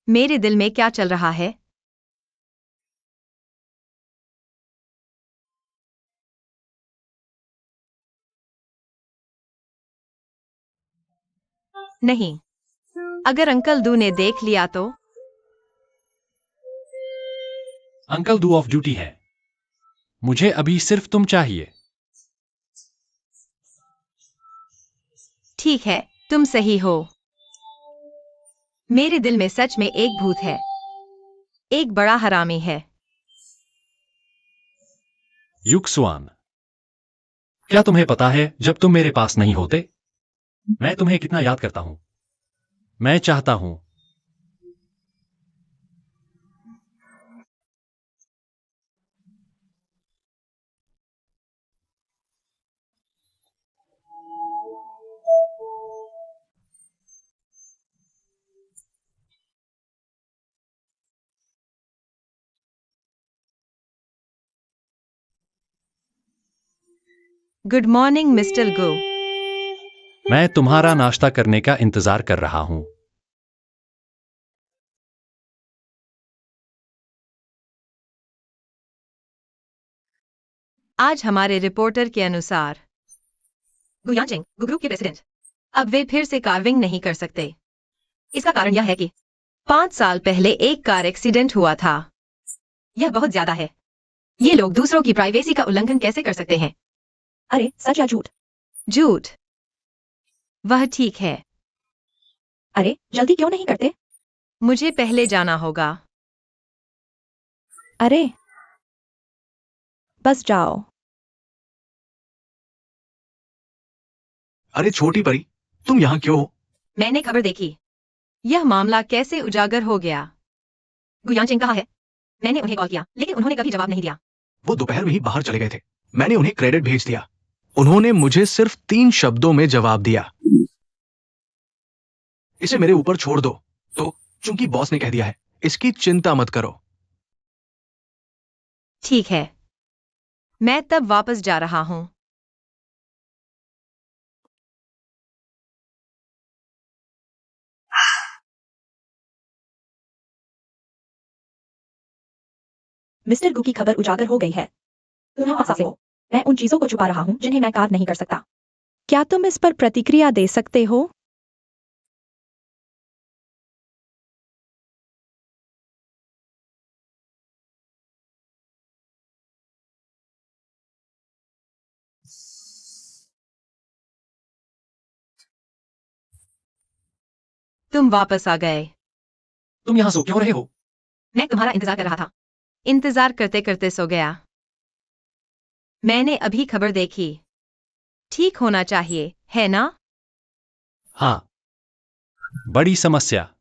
मेरे दिल में क्या चल रहा है? नहीं। अगर अंकल दू ने देख लिया तो? अंकल दू ऑफ ड्यूटी है। मुझे अभी सिर्फ तुम चाहिए। ठीक है, तुम सही हो। मेरे दिल में सच में एक भूत है। एक बड़ा हरामी है। युक्सुआन, क्या तुम्हें पता है जब तुम मेरे पास नहीं होते मैं तुम्हें कितना याद करता हूं? मैं चाहता हूं गुड मॉर्निंग मिस्टर गो। मैं तुम्हारा नाश्ता करने का इंतजार कर रहा हूं। आज हमारे रिपोर्टर के अनुसार गुयांजिंग ग्रुप के प्रेसिडेंट अब वे फिर से कार्विंग नहीं कर सकते। इसका कारण यह है कि 5 साल पहले एक कार एक्सीडेंट हुआ था। यह बहुत ज्यादा है। ये लोग दूसरों की प्राइवेसी का उल्लंघन कैसे कर सकते हैं? अरे सच या झूठ? झूठ। वह ठीक है। अरे जल्दी क्यों नहीं करते? मुझे पहले जाना होगा। अरे बस जाओ। अरे छोटी परी, तुम यहाँ क्यों हो? मैंने खबर देखी। यह मामला कैसे उजागर हो गया? गुयांजिंग कहाँ है? मैंने उन्हें कॉल किया लेकिन उन्होंने कभी जवाब नहीं दिया। वो दोपहर में ही बाहर चले गए थे। मैंने उन्हें क्रेडिट भेज दिया। उन्होंने मुझे सिर्फ 3 शब्दों में जवाब दिया, इसे मेरे ऊपर छोड़ दो। तो चूंकि बॉस ने कह दिया है, इसकी चिंता मत करो। ठीक है, मैं तब वापस जा रहा हूँ। मिस्टर गु की खबर उजागर हो गई है। तुम यहाँ फंसे हो। मैं उन चीजों को छुपा रहा हूँ जिन्हें मैं कार्ड नहीं कर सकता। क्या तुम इस पर प्रतिक्रिया दे सकते हो? तुम वापस आ गए। तुम यहां सो क्यों रहे हो? मैं तुम्हारा इंतजार कर रहा था। इंतजार करते करते सो गया। मैंने अभी खबर देखी। ठीक होना चाहिए, है ना? हाँ, बड़ी समस्या।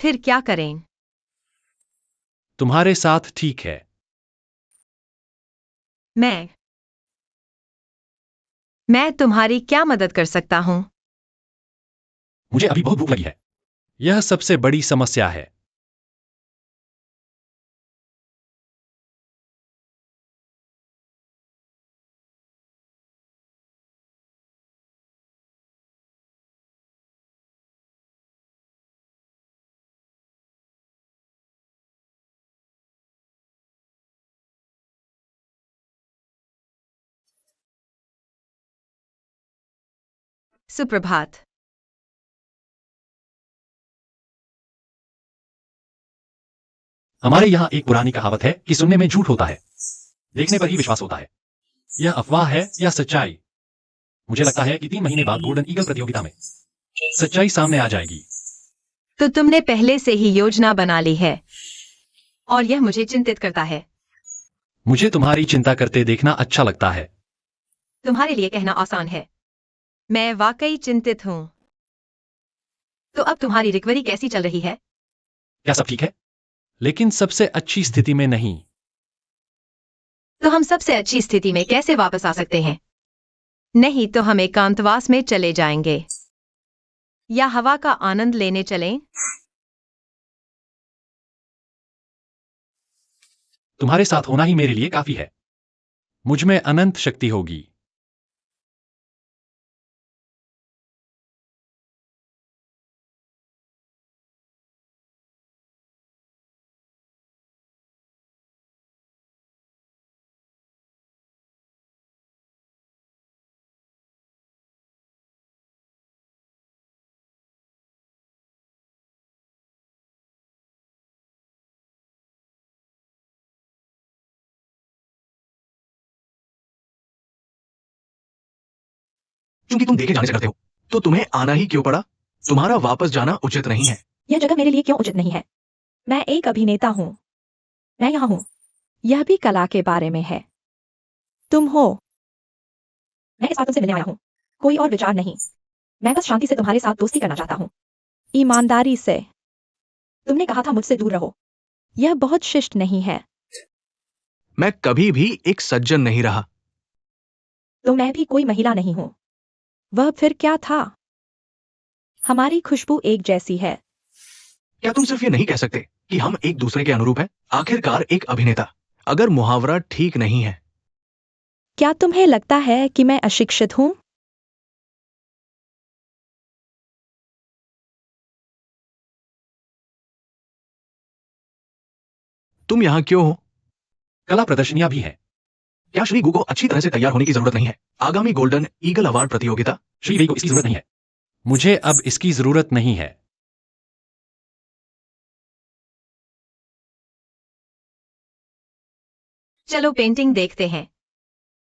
फिर क्या करें? तुम्हारे साथ ठीक है। मैं तुम्हारी क्या मदद कर सकता हूँ? मुझे अभी बहुत भूख लगी है। यह सबसे बड़ी समस्या है। सुप्रभात। हमारे यहाँ एक पुरानी कहावत है कि सुनने में झूठ होता है, देखने पर ही विश्वास होता है। यह अफवाह है या सच्चाई? मुझे लगता है कि 3 महीने बाद गोल्डन ईगल प्रतियोगिता में सच्चाई सामने आ जाएगी। तो तुमने पहले से ही योजना बना ली है और यह मुझे चिंतित करता है। मुझे तुम्हारी चिंता करते देखना अच्छा लगता है। तुम्हारे लिए कहना आसान है। मैं वाकई चिंतित हूँ। तो अब तुम्हारी रिकवरी कैसी चल रही है? क्या सब ठीक है? लेकिन सबसे अच्छी स्थिति में नहीं। तो हम सबसे अच्छी स्थिति में कैसे वापस आ सकते हैं? नहीं तो हम एकांतवास में चले जाएंगे या हवा का आनंद लेने चलें? तुम्हारे साथ होना ही मेरे लिए काफी है। मुझ में अनंत शक्ति होगी। क्योंकि तुम देखे जाने से करते हो, तो तुम्हें आना ही क्यों पड़ा? तुम्हारा वापस जाना उचित नहीं है। यह जगह मेरे लिए क्यों उचित नहीं है? मैं एक अभिनेता हूं। मैं यहाँ हूं। यह भी कला के बारे में है। तुम हो। मैं इस बात तुमसे मिलने आया हूं। कोई और विचार नहीं। मैं बस शांति से तुम्हारे साथ दोस्ती करना चाहता हूं। ईमानदारी से। तुमने कहा था मुझसे दूर रहो। यह बहुत शिष्ट नहीं है। मैं कभी भी एक सज्जन नहीं रहा। तो मैं भी कोई महिला नहीं हूं। वह फिर क्या था? हमारी खुशबू एक जैसी है। क्या तुम सिर्फ ये नहीं कह सकते कि हम एक दूसरे के अनुरूप हैं? आखिरकार एक अभिनेता। अगर मुहावरा ठीक नहीं है। क्या तुम्हें लगता है कि मैं अशिक्षित हूं? तुम यहाँ क्यों हो? कला प्रदर्शनियां भी हैं। क्या श्री गु को अच्छी तरह से तैयार होने की जरूरत नहीं है? आगामी गोल्डन ईगल अवार्ड प्रतियोगिता। श्री वेई को इसकी जरूरत नहीं है। मुझे अब इसकी जरूरत नहीं है। चलो पेंटिंग देखते हैं।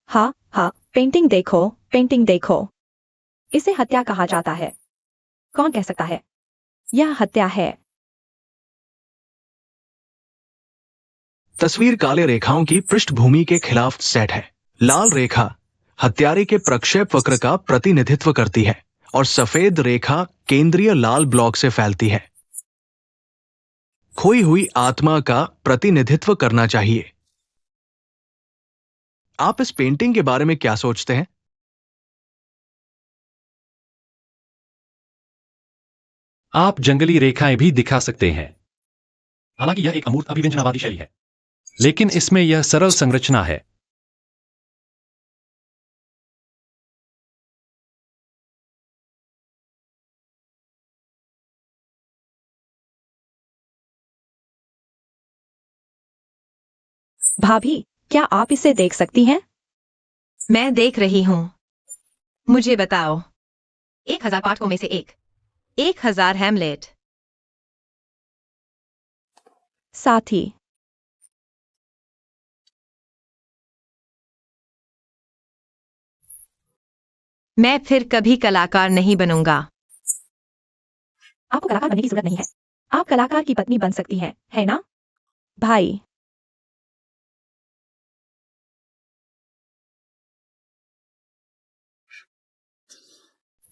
हाँ हाँ, पेंटिंग देखो, पेंटिंग देखो। इसे हत्या कहा जाता है। कौन कह सकता है? यह हत्या है। तस्वीर काले रेखाओं की पृष्ठभूमि के खिलाफ सेट है। लाल रेखा हत्यारे के प्रक्षेप वक्र का प्रतिनिधित्व करती है और सफेद रेखा केंद्रीय लाल ब्लॉक से फैलती है। खोई हुई आत्मा का प्रतिनिधित्व करना चाहिए। आप इस पेंटिंग के बारे में क्या सोचते हैं? आप जंगली रेखाएं भी दिखा सकते हैं। हालांकि यह एक अमूर्त अभिव्यंजनावादी शैली है, लेकिन इसमें यह सरल संरचना है। भाभी, क्या आप इसे देख सकती हैं? मैं देख रही हूं। मुझे बताओ। 1000 पाठकों में से एक। 1000 हैमलेट। साथी। मैं फिर कभी कलाकार नहीं बनूंगा। आपको कलाकार बनने की जरूरत नहीं है। आप कलाकार की पत्नी बन सकती हैं, है ना? भाई।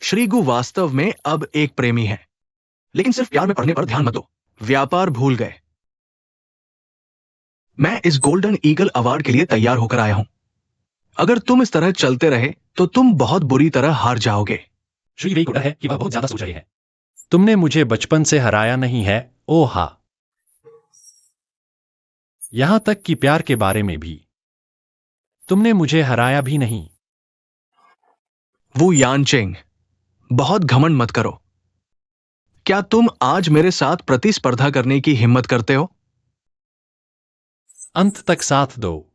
श्रीगु वास्तव में अब एक प्रेमी है, लेकिन सिर्फ प्यार में पड़ने पर ध्यान मत दो। व्यापार भूल गए। मैं इस गोल्डन ईगल अवार्ड के लिए तैयार होकर आया हूं। अगर तुम इस तरह चलते रहे तो तुम बहुत बुरी तरह हार जाओगे। श्री वेई को डर है कि वह बहुत ज्यादा सोच रहे हैं। तुमने मुझे बचपन से हराया नहीं है। ओ हाँ, यहां तक कि प्यार के बारे में भी तुमने मुझे हराया भी नहीं। वू यानचेंग, बहुत घमंड मत करो। क्या तुम आज मेरे साथ प्रतिस्पर्धा करने की हिम्मत करते हो? अंत तक साथ दो।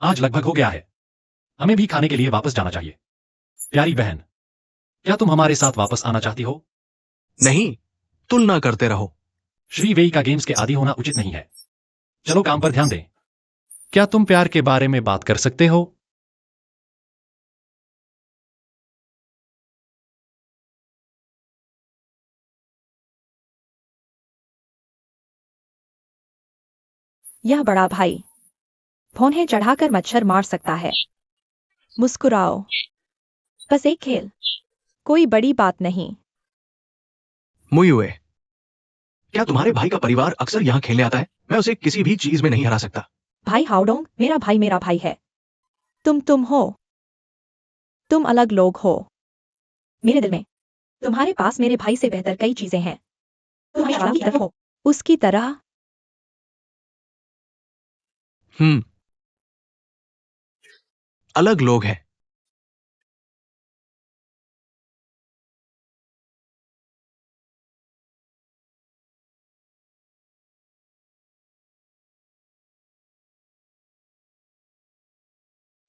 आज लगभग हो गया है। हमें भी खाने के लिए वापस जाना चाहिए। प्यारी बहन, क्या तुम हमारे साथ वापस आना चाहती हो? नहीं, तुलना करते रहो। श्री वेई का गेम्स के आदी होना उचित नहीं है। चलो काम पर ध्यान दें। क्या तुम प्यार के बारे में बात कर सकते हो? यह बड़ा भाई भौंहे चढ़ाकर मच्छर मार सकता है। मुस्कुराओ। बस एक खेल। कोई बड़ी बात नहीं। मुयुए, क्या तुम्हारे भाई का परिवार अक्सर यहां खेलने आता है? मैं उसे किसी भी चीज में नहीं हरा सकता। भाई हाउडोंग, मेरा भाई है। तुम हो। तुम अलग लोग हो। मेरे दिल में तुम्हारे पास मेरे भाई से बेहतर कई चीजें हैं। तुम हमेशा वालों की तरफ हो। उसकी तरह। हम्म। अलग लोग हैं।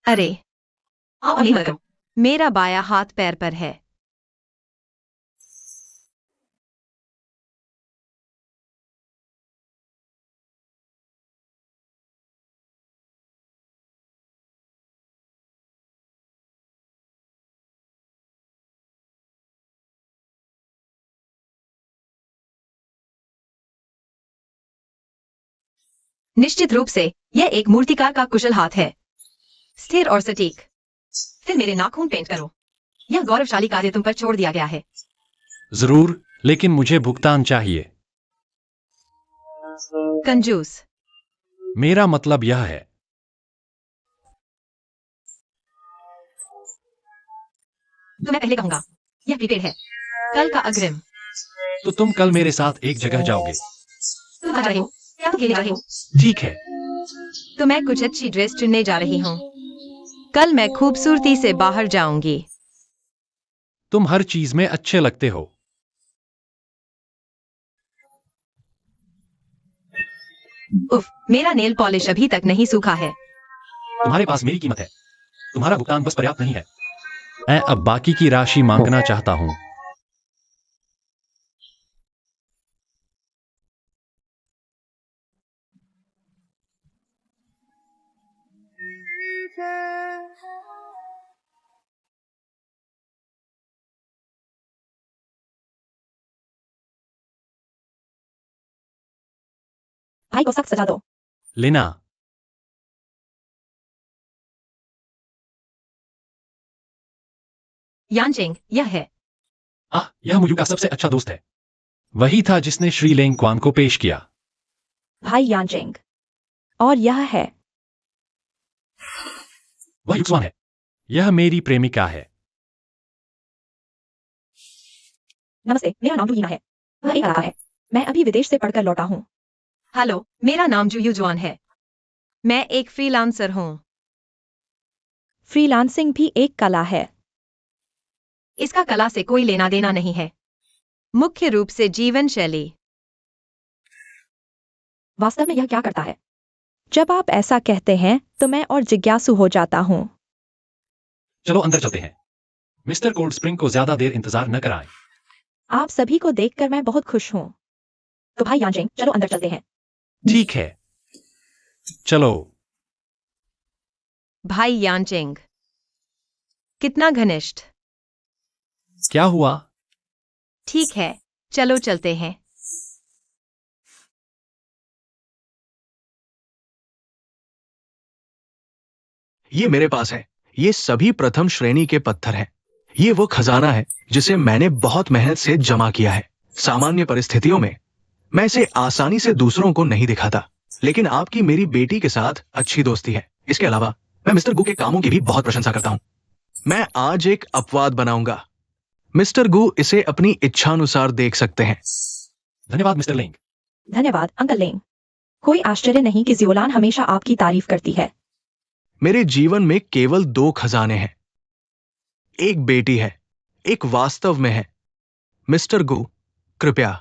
अरे, आओ अभी मत करो। मेरा बायां हाथ पैर पर है। निश्चित रूप से यह एक मूर्तिकार का कुशल हाथ है, स्थिर और सटीक। फिर मेरे नाखून पेंट करो। यह गौरवशाली कार्य तुम पर छोड़ दिया गया है। जरूर, लेकिन मुझे भुगतान चाहिए। कंजूस। मेरा मतलब यह है। तो मैं पहले कहूंगा, यह प्रीपेड है। कल का अग्रिम। तो तुम कल मेरे साथ एक जगह जाओगे? तुम कहाँ जा रहे हो? क्या तुम खेलने जा रहे हो? ठीक है। तो मैं कुछ अच्छी ड्रेस चुनने जा रही हूँ। कल मैं खूबसूरती से बाहर जाऊंगी। तुम हर चीज में अच्छे लगते हो। उफ, मेरा नेल पॉलिश अभी तक नहीं सूखा है। तुम्हारे पास मेरी कीमत है। तुम्हारा भुगतान बस पर्याप्त नहीं है। मैं अब बाकी की राशि मांगना चाहता हूं। भाई को सख्त सजा दो। लेना। यानचेंग, यह है। यह मुयू का सबसे अच्छा दोस्त है। वही था जिसने श्री लेंग क्वान को पेश किया। भाई यानचेंग। और यह है। वह युक्सवान है। यह मेरी प्रेमिका है। नमस्ते, मेरा नाम लुईना है। वह एक कलाकार है। मैं अभी विदेश से पढ़कर लौटा हूँ। हेलो, मेरा नाम जुयू जुआन है। मैं एक फ्रीलांसर हूँ। फ्रीलांसिंग भी एक कला है। इसका कला से कोई लेना देना नहीं है। मुख्य रूप से जीवन शैली। वास्तव में यह क्या करता है? जब आप ऐसा कहते हैं तो मैं और जिज्ञासु हो जाता हूँ। चलो अंदर चलते हैं। मिस्टर कोल्ड स्प्रिंग को ज्यादा देर इंतजार न कराएं। आप सभी को देखकर मैं बहुत खुश हूँ। तो भाई यानचेंग, चलो अंदर चलते हैं। ठीक है, चलो। भाई यानचेंग, कितना घनिष्ठ। क्या हुआ? ठीक है, चलो चलते हैं। ये मेरे पास है। ये सभी प्रथम श्रेणी के पत्थर हैं। ये वो खजाना है जिसे मैंने बहुत मेहनत से जमा किया है। सामान्य परिस्थितियों में मैं इसे आसानी से दूसरों को नहीं दिखाता, लेकिन आपकी मेरी बेटी के साथ अच्छी दोस्ती है। इसके अलावा मैं मिस्टर गू के कामों की भी बहुत प्रशंसा करता हूं। मैं आज एक अपवाद बनाऊंगा। मिस्टर गू इसे अपनी इच्छानुसार देख सकते हैं। धन्यवाद मिस्टर लेंग। धन्यवाद अंकल लेंग। कोई आश्चर्य नहीं कि जियोलान हमेशा आपकी तारीफ करती है। मेरे जीवन में केवल 2 खजाने हैं। एक बेटी है, एक वास्तव में है। मिस्टर गू, कृपया।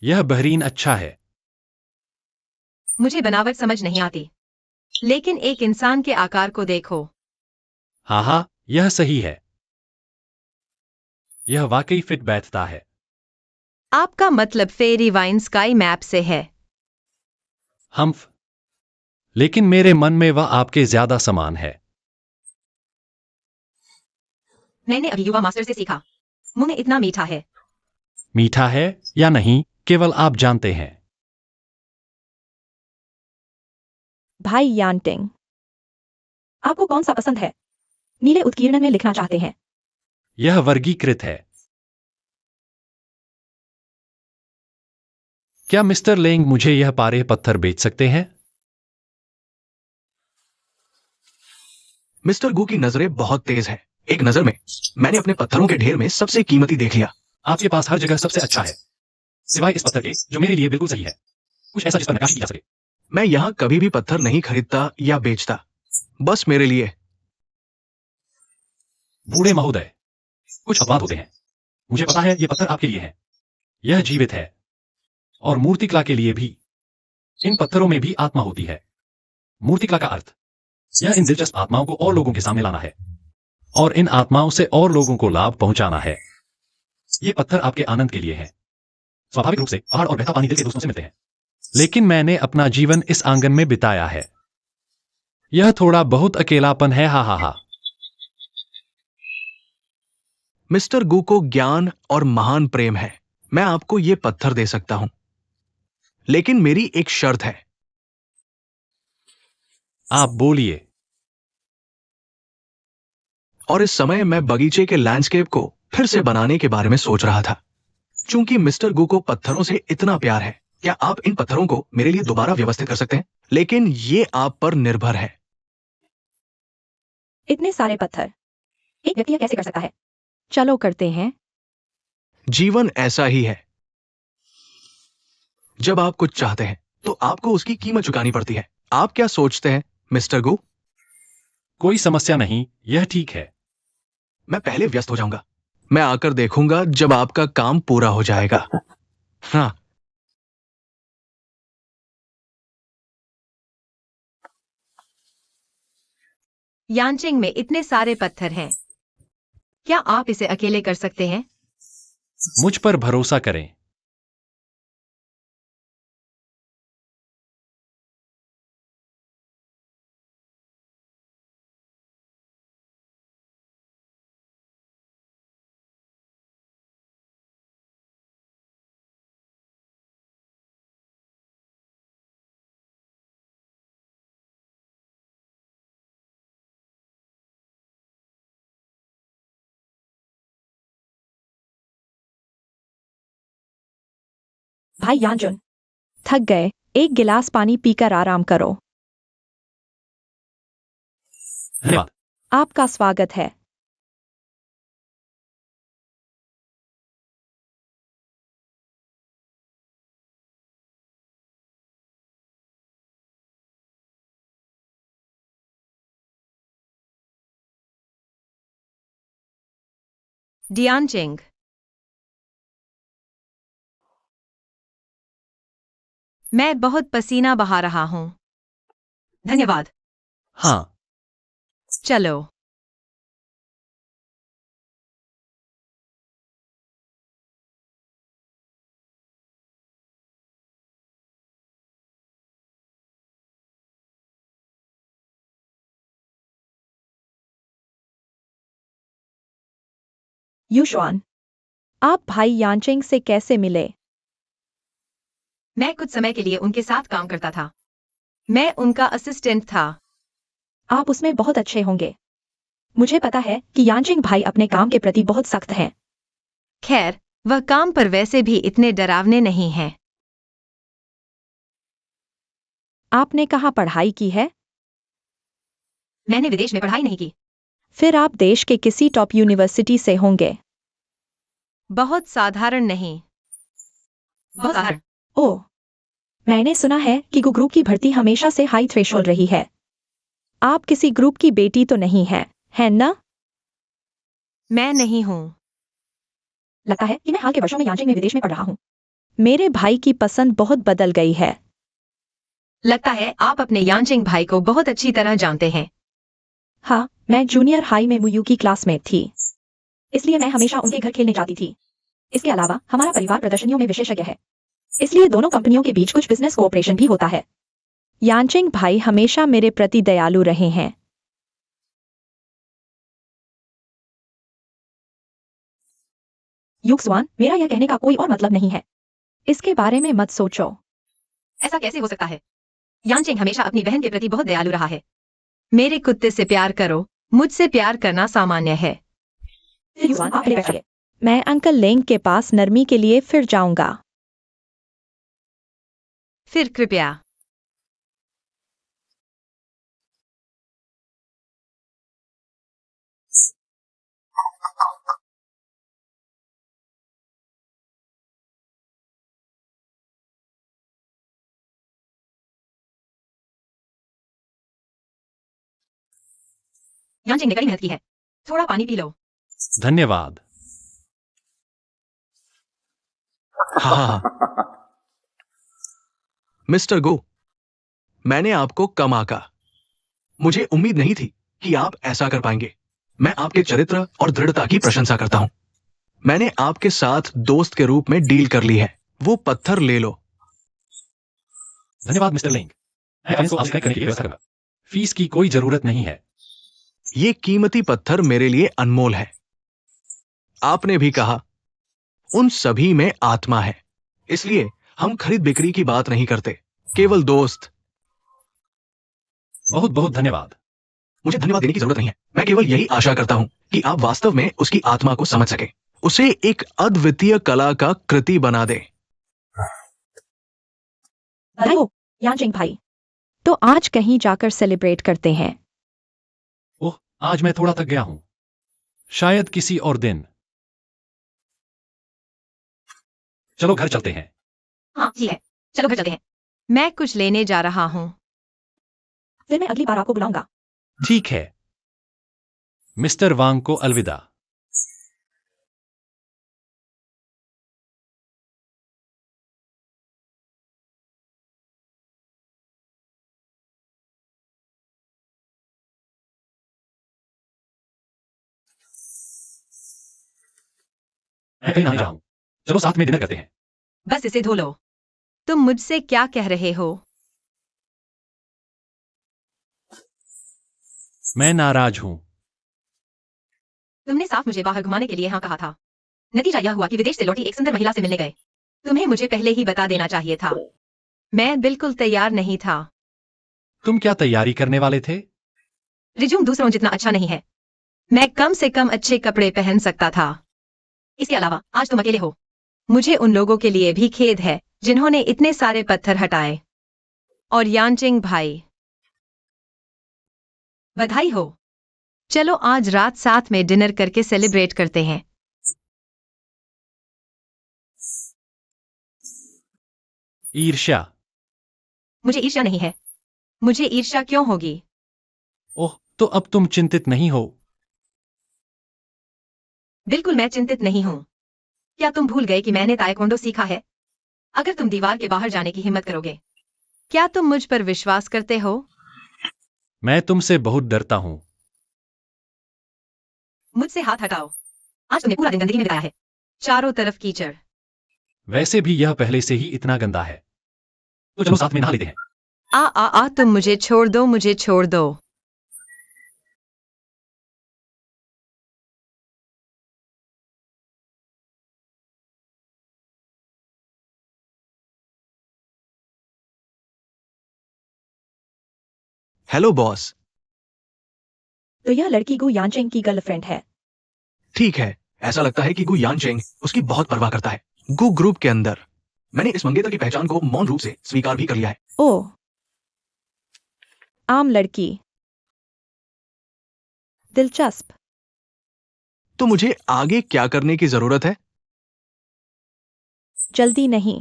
यह बेहरीन अच्छा है। मुझे बनावट समझ नहीं आती, लेकिन एक इंसान के आकार को देखो। हाँ, यह सही है। यह वाकई फिट बैठता है। आपका मतलब फेरी वाइन स्काई मैप से है? हम्फ। लेकिन मेरे मन में वह आपके ज्यादा समान है। मैंने अभी युवा मास्टर से सीखा। मुंह में इतना मीठा है। मीठा है या नहीं, केवल आप जानते हैं। भाई यानटेंग, आपको कौन सा पसंद है? नीले उत्कीर्ण में लिखना चाहते हैं। यह वर्गीकृत है। क्या मिस्टर लेंग मुझे यह पारे पत्थर बेच सकते हैं? मिस्टर गू की नजरें बहुत तेज हैं। एक नजर में मैंने अपने पत्थरों के ढेर में सबसे कीमती देख लिया। आपके पास हर जगह सबसे अच्छा है, सिवाय इस पत्थर के जो मेरे लिए बिल्कुल सही है। कुछ ऐसा जिस पर नक्काशी की जा सके। मैं यहाँ कभी भी पत्थर नहीं खरीदता या बेचता, बस मेरे लिए। बूढ़े महोदय, कुछ अपवाद होते हैं। मुझे पता है ये पत्थर आपके लिए है। यह जीवित है और मूर्तिकला के लिए भी। इन पत्थरों में भी आत्मा होती है। मूर्तिकला का अर्थ यह इन दिलचस्प आत्माओं को और लोगों के सामने लाना है और इन आत्माओं से और लोगों को लाभ पहुंचाना है। ये पत्थर आपके आनंद के लिए है। स्वाभाविक रूप से पहाड़ और बहता पानी दिल के दोस्तों से मिलते हैं, लेकिन मैंने अपना जीवन इस आंगन में बिताया है। यह थोड़ा बहुत अकेलापन है, हा हा हा। मिस्टर गू को ज्ञान और महान प्रेम है। मैं आपको ये पत्थर दे सकता हूं, लेकिन मेरी एक शर्त है। आप बोलिए। और इस समय मैं बगीचे के लैंडस्केप को फिर से बनाने के बारे में सोच रहा था। चूंकि मिस्टर गू को पत्थरों से इतना प्यार है, क्या आप इन पत्थरों को मेरे लिए दोबारा व्यवस्थित कर सकते हैं? लेकिन ये आप पर निर्भर है। इतने सारे पत्थर एक व्यक्ति यह कैसे कर सकता है? चलो करते हैं। जीवन ऐसा ही है। जब आप कुछ चाहते हैं तो आपको उसकी कीमत चुकानी पड़ती है। आप क्या सोचते हैं मिस्टर गू? कोई समस्या नहीं, यह ठीक है। मैं पहले व्यस्त हो जाऊंगा। मैं आकर देखूंगा जब आपका काम पूरा हो जाएगा। हाँ। यांचिंग में इतने सारे पत्थर हैं। क्या आप इसे अकेले कर सकते हैं? मुझ पर भरोसा करें। भाई यानजुन, थक गए, एक गिलास पानी पीकर आराम करो। धन्यवाद। आपका स्वागत है। डियांचिंग, मैं बहुत पसीना बहा रहा हूं। धन्यवाद। हाँ। चलो। युशवान, आप भाई यानचिंग से कैसे मिले? मैं कुछ समय के लिए उनके साथ काम करता था। मैं उनका असिस्टेंट था। आप उसमें बहुत अच्छे होंगे। मुझे पता है कि यानचिंग भाई अपने काम के प्रति बहुत सख्त हैं। खैर, वह काम पर वैसे भी इतने डरावने नहीं हैं। आपने कहाँ पढ़ाई की है? मैंने विदेश में पढ़ाई नहीं की। फिर आप देश के किसी टॉप यूनिवर्सिटी से होंगे। बहुत साधारण नहीं। बहुत साधारण। ओह, मैंने सुना है कि गो ग्रुप की भर्ती हमेशा से हाई थ्रेशोल्ड रही है। आप किसी ग्रुप की बेटी तो नहीं है ना? मैं नहीं हूं। लगता है कि मैं हाल के वर्षों में यांचिंग में विदेश में पढ़ रहा हूँ। मेरे भाई की पसंद बहुत बदल गई है। लगता है आप अपने यांचिंग भाई को बहुत अच्छी तरह जानते हैं। हाँ, मैं जूनियर हाई में मुयू की क्लासमेट थी, इसलिए मैं हमेशा उनके घर खेलने जाती थी। इसके अलावा हमारा परिवार प्रदर्शनियों में विशेषज्ञ है, इसलिए दोनों कंपनियों के बीच कुछ बिजनेस कोऑपरेशन भी होता है। यांचिंग भाई हमेशा मेरे प्रति दयालु रहे हैं। युक्सवान, मेरा यह कहने का कोई और मतलब नहीं है। इसके बारे में मत सोचो। ऐसा कैसे हो सकता है? यांचिंग हमेशा अपनी बहन के प्रति बहुत दयालु रहा है। मेरे कुत्ते से प्यार करो। मुझसे प्यार करना सामान्य है। युवान, आप पहले बैठिए। मैं अंकल लेंग के पास नरमी के लिए फिर जाऊंगा। फिर कृपया। यांजिंग ने कड़ी मेहनत की है। थोड़ा पानी पी लो। धन्यवाद। हाँ। मिस्टर गो, मैंने आपको कम आंका। मुझे उम्मीद नहीं थी कि आप ऐसा कर पाएंगे। मैं आपके चरित्र और दृढ़ता की प्रशंसा करता हूं। मैंने आपके साथ दोस्त के रूप में डील कर ली है। वो पत्थर ले लो। धन्यवाद मिस्टर लिंग। मैं फाइनेंस को आपसे कनेक्ट करने की व्यवस्था करूंगा। फीस की कोई जरूरत नहीं है। ये कीमती पत्थर मेरे लिए अनमोल है। आपने भी कहा, उन सभी में आत्मा है। इसलिए हम खरीद बिक्री की बात नहीं करते, केवल दोस्त। बहुत बहुत धन्यवाद। मुझे धन्यवाद देने की जरूरत नहीं है। मैं केवल यही आशा करता हूं कि आप वास्तव में उसकी आत्मा को समझ सके, उसे एक अद्वितीय कला का कृति बना दे। बधाई हो, यांजिंग भाई। तो आज कहीं जाकर सेलिब्रेट करते हैं। ओह, आज मैं थोड़ा थक गया हूं। शायद किसी और दिन। चलो घर चलते हैं। हाँ जी है। चलो घर चलते हैं। मैं कुछ लेने जा रहा हूँ। फिर मैं अगली बार आपको बुलाऊंगा। ठीक है। मिस्टर वांग को अलविदा। मैं कहीं नहीं जाऊं। चलो साथ में डिनर करते हैं। बस इसे धो लो। तुम मुझसे क्या कह रहे हो? मैं नाराज हूं। तुमने साफ मुझे बाहर घुमाने के लिए हाँ कहा था। नतीजा यह हुआ कि विदेश से लौटी एक सुंदर महिला से मिलने गए। तुम्हें मुझे पहले ही बता देना चाहिए था। मैं बिल्कुल तैयार नहीं था। तुम क्या तैयारी करने वाले थे? रिज्यूम दूसरों जितना अच्छा नहीं है। मैं कम से कम अच्छे कपड़े पहन सकता था। इसके अलावा आज तुम अकेले हो। मुझे उन लोगों के लिए भी खेद है जिन्होंने इतने सारे पत्थर हटाए। और यांजिंग भाई, बधाई हो। चलो आज रात साथ में डिनर करके सेलिब्रेट करते हैं। ईर्ष्या। मुझे ईर्ष्या नहीं है। मुझे ईर्ष्या क्यों होगी? ओह, तो अब तुम चिंतित नहीं हो? बिल्कुल मैं चिंतित नहीं हूँ। क्या तुम भूल गए कि मैंने ताइक्वांडो सीखा है? अगर तुम दीवार के बाहर जाने की हिम्मत करोगे, क्या तुम मुझ पर विश्वास करते हो? मैं तुमसे बहुत डरता हूं। मुझसे हाथ हटाओ। आज तुमने पूरा दिन गंदगी में बिताया है। चारों तरफ कीचड़। वैसे भी यह पहले से ही इतना गंदा है। तो चलो साथ में नहा लेते हैं। तुम मुझे छोड़ दो, मुझे छोड़ दो। Hello boss. तो यह लड़की गु यांजिंग की गर्लफ्रेंड है। ठीक है, ऐसा लगता है कि गु यानचेंग उसकी बहुत परवाह करता है। गु ग्रुप के अंदर मैंने इस मंगेतर की पहचान को मौन रूप से स्वीकार भी कर लिया है। ओह, आम लड़की। दिलचस्प। तो मुझे आगे क्या करने की जरूरत है? जल्दी नहीं।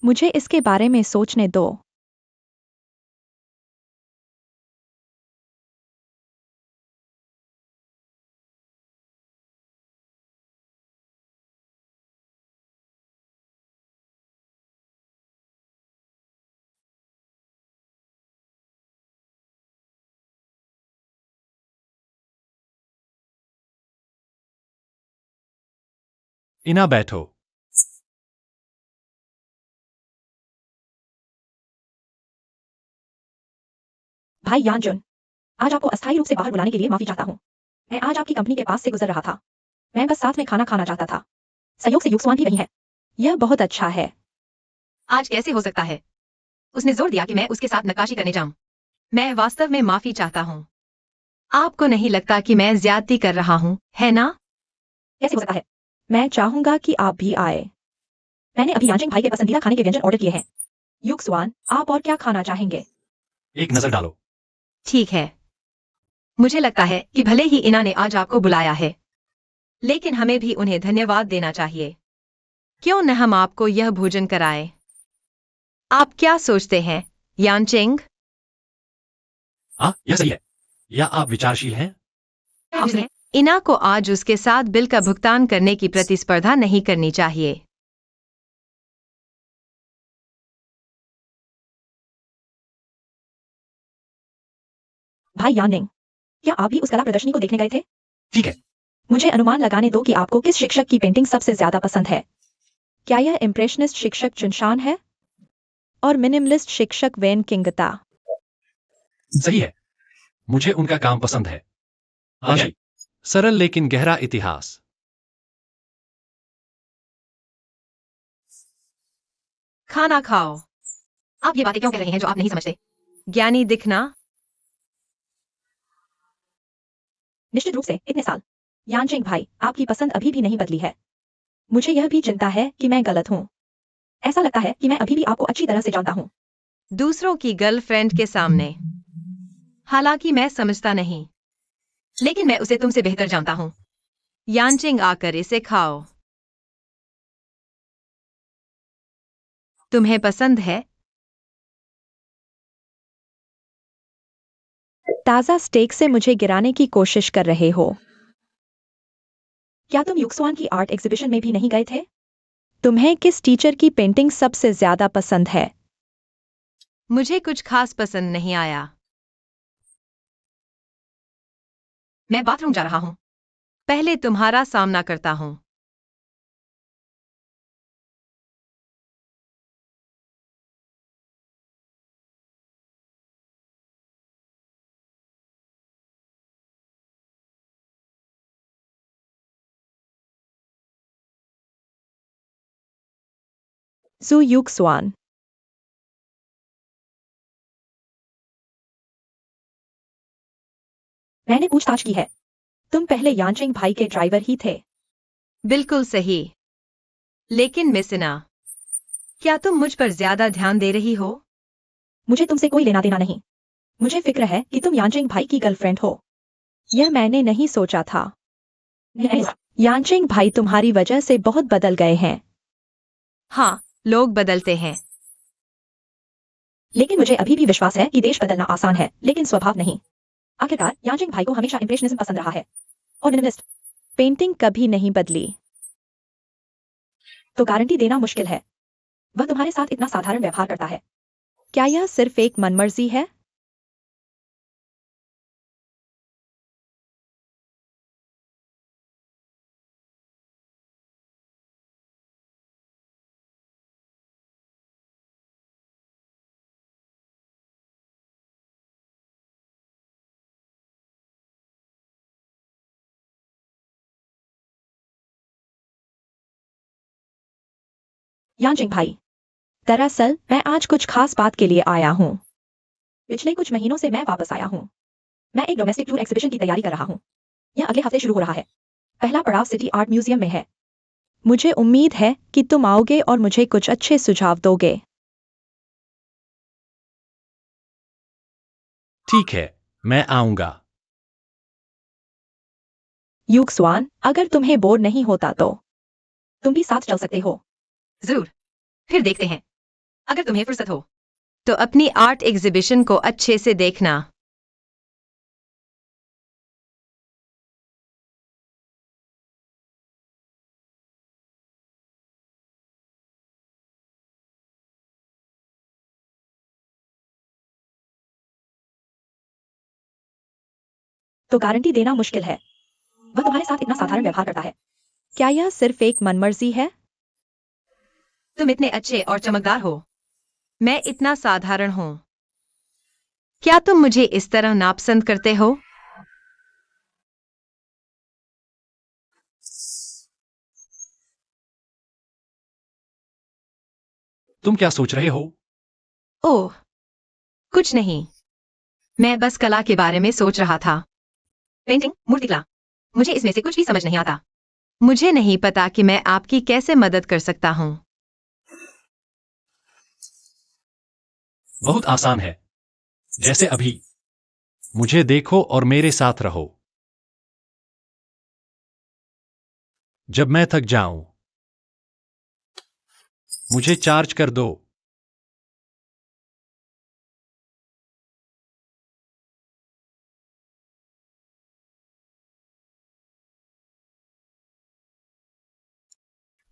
मुझे इसके बारे में सोचने दो। इना बैठो। भाई यांजुन, आज आपको अस्थायी रूप से बाहर बुलाने के लिए माफी चाहता हूँ। मैं आज आपकी कंपनी के पास से गुजर रहा था। मैं बस साथ में खाना खाना चाहता था। संयोग से युक्सवान भी वही है। यह बहुत अच्छा है। आज कैसे हो सकता है? उसने जोर दिया कि मैं उसके साथ नक्काशी करने जाऊं। मैं वास्तव में माफी चाहता हूँ। आपको नहीं लगता कि मैं ज्यादती कर रहा हूँ, है ना? कैसे हो सकता है? मैं चाहूंगा कि आप भी आए। मैंने अभी यांचिंग भाई के पसंदीदा खाने के व्यंजन ऑर्डर किए हैं। युग स्वान, आप और क्या खाना चाहेंगे? एक नजर डालो। ठीक है। मुझे लगता है कि भले ही इना ने आज आपको बुलाया है, लेकिन हमें भी उन्हें धन्यवाद देना चाहिए। क्यों न हम आपको यह भोजन कराएं? आप क्या सोचते हैं, यांचिंग? हाँ, यह सही है। या आप विचारशील हैं? इना को आज उसके साथ बिल का भुगतान करने की प्रतिस्पर्धा नहीं करनी चाहिए। भाई यानिंग, क्या आप भी उस कला प्रदर्शनी को देखने गए थे? ठीक है। मुझे अनुमान लगाने दो कि आपको किस शिक्षक की पेंटिंग सबसे ज्यादा पसंद है। क्या यह इम्प्रेशनिस्ट शिक्षक चुनशान है और मिनिमलिस्ट शिक्षक वेन किंगता? सही है। मुझे उनका काम पसंद है। आशी, सरल लेकिन गहरा इतिहास। खाना खाओ। आप ये बातें क्यों कह रहे हैं जो आप नहीं समझते? ज्ञानी दिखना। निश्चित रूप से इतने साल। यांचिंग भाई, आपकी पसंद अभी भी नहीं बदली है। मुझे यह भी चिंता है कि मैं गलत हूँ। ऐसा लगता है कि मैं अभी भी आपको अच्छी तरह से जानता हूँ। दूसरों की गर्लफ्रेंड के सामने। हालांकि मैं समझता नहीं, लेकिन मैं उसे तुमसे बेहतर जानता हूँ। यांचिंग, आकर इसे खाओ। तुम्हें पसंद है? ताज़ा स्टेक से मुझे गिराने की कोशिश कर रहे हो। क्या तुम युक्सवान की आर्ट एग्जीबिशन में भी नहीं गए थे? तुम्हें किस टीचर की पेंटिंग सबसे ज्यादा पसंद है? मुझे कुछ खास पसंद नहीं आया। मैं बाथरूम जा रहा हूँ। पहले तुम्हारा सामना करता हूँ। जू युक्सवान। मैंने पूछताछ की है। तुम पहले यांचिंग भाई के ड्राइवर ही थे। बिल्कुल सही। लेकिन मिसिना, क्या तुम मुझ पर ज्यादा ध्यान दे रही हो? मुझे तुमसे कोई लेना देना नहीं। मुझे फिक्र है कि तुम यांचिंग भाई की गर्लफ्रेंड हो। यह मैंने नहीं सोचा था। यांचिंग भाई तुम्हारी वजह से बहुत बदल गए हैं। हाँ, लोग बदलते हैं। लेकिन मुझे अभी भी विश्वास है कि देश बदलना आसान है, लेकिन स्वभाव नहीं। आखिरकार यांचिंग भाई को हमेशा इंप्रेशनिज्म पसंद रहा है और मिनिमलिस्ट पेंटिंग कभी नहीं बदली। तो गारंटी देना मुश्किल है। वह तुम्हारे साथ इतना साधारण व्यवहार करता है। क्या यह सिर्फ एक मनमर्जी है? यांचिंग भाई, दरअसल मैं आज कुछ खास बात के लिए आया हूँ। पिछले कुछ महीनों से मैं वापस आया हूँ। मैं एक डोमेस्टिक टूर एक्सिबिशन की तैयारी कर रहा हूँ। यह अगले हफ्ते शुरू हो रहा है। पहला पड़ाव सिटी आर्ट म्यूजियम में है। मुझे उम्मीद है कि तुम आओगे और मुझे कुछ अच्छे सुझाव दोगे। ठीक है, मैं आऊंगा। युक्सवान, अगर तुम्हें बोर नहीं होता तो तुम भी साथ चल सकते हो। जरूर। फिर देखते हैं। अगर तुम्हें फुर्सत हो तो अपनी आर्ट एग्जीबिशन को अच्छे से देखना। तो गारंटी देना मुश्किल है। वह तुम्हारे साथ इतना साधारण व्यवहार करता है। क्या यह सिर्फ एक मनमर्जी है? तुम इतने अच्छे और चमकदार हो। मैं इतना साधारण हूँ। क्या तुम मुझे इस तरह नापसंद करते हो? तुम क्या सोच रहे हो? ओह, कुछ नहीं। मैं बस कला के बारे में सोच रहा था। पेंटिंग, मूर्तिकला, मुझे इसमें से कुछ भी समझ नहीं आता। मुझे नहीं पता कि मैं आपकी कैसे मदद कर सकता हूँ। बहुत आसान है। जैसे अभी, मुझे देखो और मेरे साथ रहो। जब मैं थक जाऊं, मुझे चार्ज कर दो।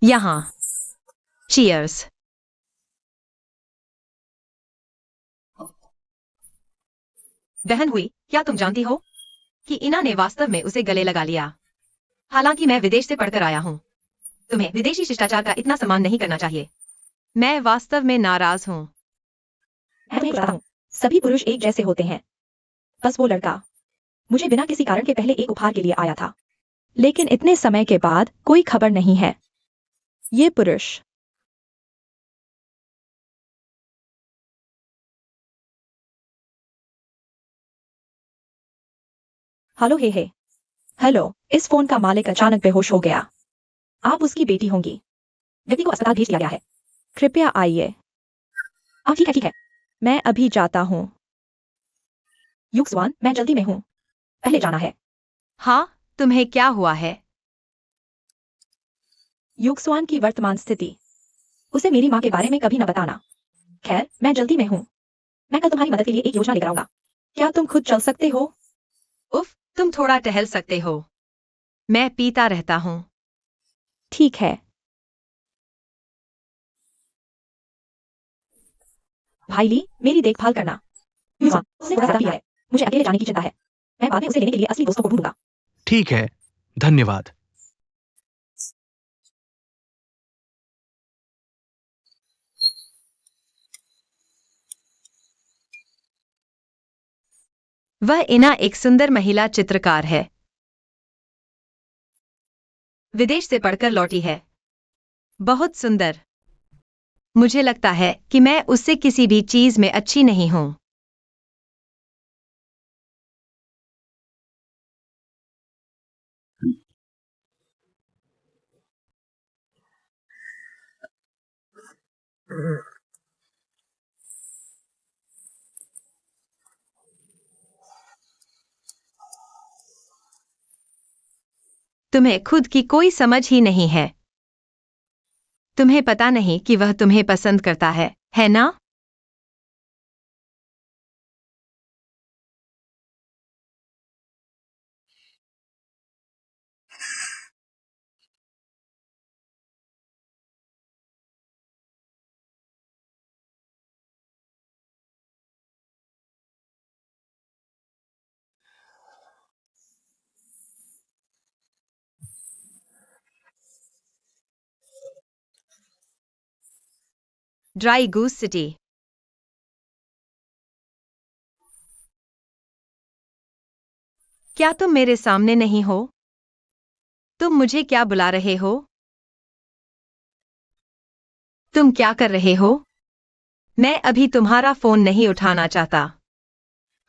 यहाँ। चीयर्स। बहन हुई, क्या तुम जानती हो कि इना ने वास्तव में उसे गले लगा लिया? हालांकि मैं विदेश से पढ़कर आया हूँ। तुम्हें विदेशी शिष्टाचार का इतना सम्मान नहीं करना चाहिए। मैं वास्तव में नाराज हूँ। मैं तुम्हें बताता हूँ, सभी पुरुष एक जैसे होते हैं। बस वो लड़का मुझे बिना किसी कारण के पहले एक उपहार के लिए आया था, लेकिन इतने समय के बाद कोई खबर नहीं है। ये पुरुष हेलो हे हे हेलो। इस फोन का मालिक अचानक बेहोश हो गया। आप उसकी बेटी होंगी। व्यक्ति को अस्पताल भेज दिया गया है। कृपया आइए। ठीक है ठीक है, मैं अभी जाता हूँ। युक्सवान, मैं जल्दी में हूँ। पहले जाना है। हाँ, तुम्हें क्या हुआ है? युक्सवान की वर्तमान स्थिति। उसे मेरी माँ के बारे में कभी न बताना। खैर, मैं जल्दी में हूँ। मैं कल तुम्हारी मदद के लिए एक योजना लेकर आऊंगा। क्या तुम खुद चल सकते हो? उफ, तुम थोड़ा टहल सकते हो। मैं पीता रहता हूँ। ठीक है। भाई ली, मेरी देखभाल करना। युक्सवान, उसने थोड़ा ज्यादा पिया है। मुझे अकेले जाने की चिंता है। मैं बाद में उसे लेने के लिए असली दोस्तों को ढूंढूंगा। ठीक है, धन्यवाद। वह इना एक सुंदर महिला चित्रकार है। विदेश से पढ़कर लौटी है। बहुत सुंदर। मुझे लगता है कि मैं उससे किसी भी चीज में अच्छी नहीं हूँ। तुम्हें खुद की कोई समझ ही नहीं है। तुम्हें पता नहीं कि वह तुम्हें पसंद करता है ना? Dry goose city. क्या तुम मेरे सामने नहीं हो? तुम मुझे क्या बुला रहे हो? तुम क्या कर रहे हो? मैं अभी तुम्हारा फोन नहीं उठाना चाहता।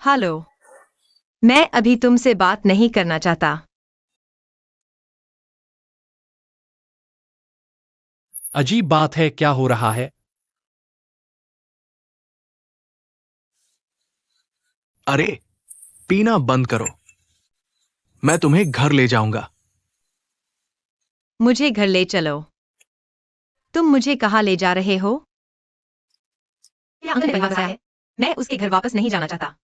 हेलो। मैं अभी तुमसे बात नहीं करना चाहता। अजीब बात है, क्या हो रहा है? अरे, पीना बंद करो। मैं तुम्हें घर ले जाऊंगा। मुझे घर ले चलो। तुम मुझे कहाँ ले जा रहे हो? क्या अंकल ने वापस आया है? मैं उसके घर वापस नहीं जाना चाहता।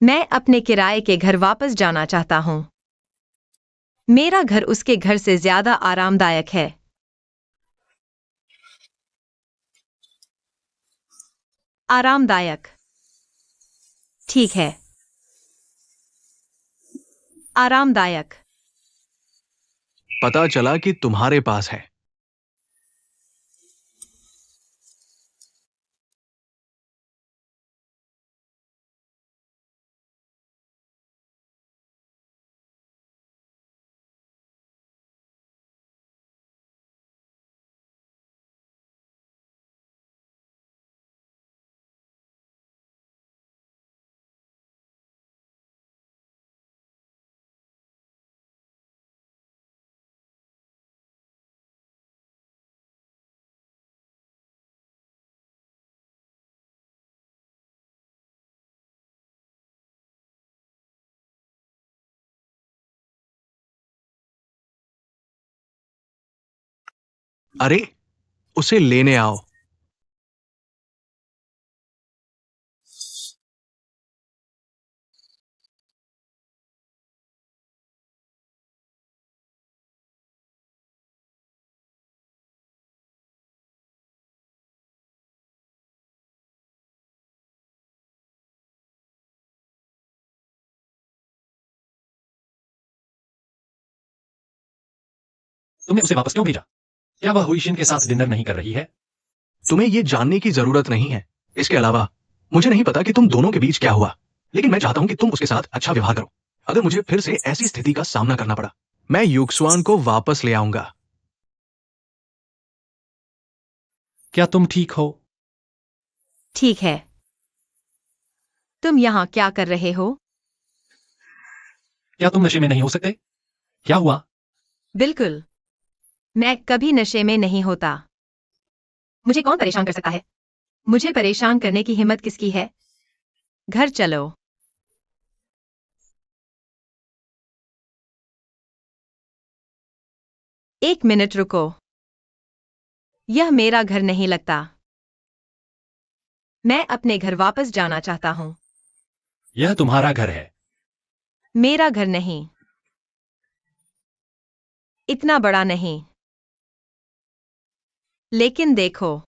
मैं अपने किराए के घर वापस जाना चाहता हूँ। मेरा घर उसके घर से ज्यादा आरामदायक है। आरामदायक। ठीक है। आरामदायक। पता चला कि तुम्हारे पास है। अरे, उसे लेने आओ। तुमने उसे वापस क्यों भेजा? क्या वह हुईशिन के साथ डिनर नहीं कर रही है? तुम्हें यह जानने की जरूरत नहीं है। इसके अलावा मुझे नहीं पता कि तुम दोनों के बीच क्या हुआ, लेकिन मैं चाहता हूं कि तुम उसके साथ अच्छा व्यवहार करो। अगर मुझे फिर से ऐसी स्थिति का सामना करना पड़ा, मैं युक्सुआन को वापस ले आऊंगा। क्या तुम ठीक हो? ठीक है। तुम यहाँ क्या कर रहे हो? क्या तुम नशे में नहीं हो सकते? क्या हुआ? बिल्कुल। मैं कभी नशे में नहीं होता। मुझे कौन परेशान कर सकता है? मुझे परेशान करने की हिम्मत किसकी है? घर चलो। एक मिनट रुको। यह मेरा घर नहीं लगता। मैं अपने घर वापस जाना चाहता हूँ। यह तुम्हारा घर है। मेरा घर नहीं। इतना बड़ा नहीं। लेकिन देखो,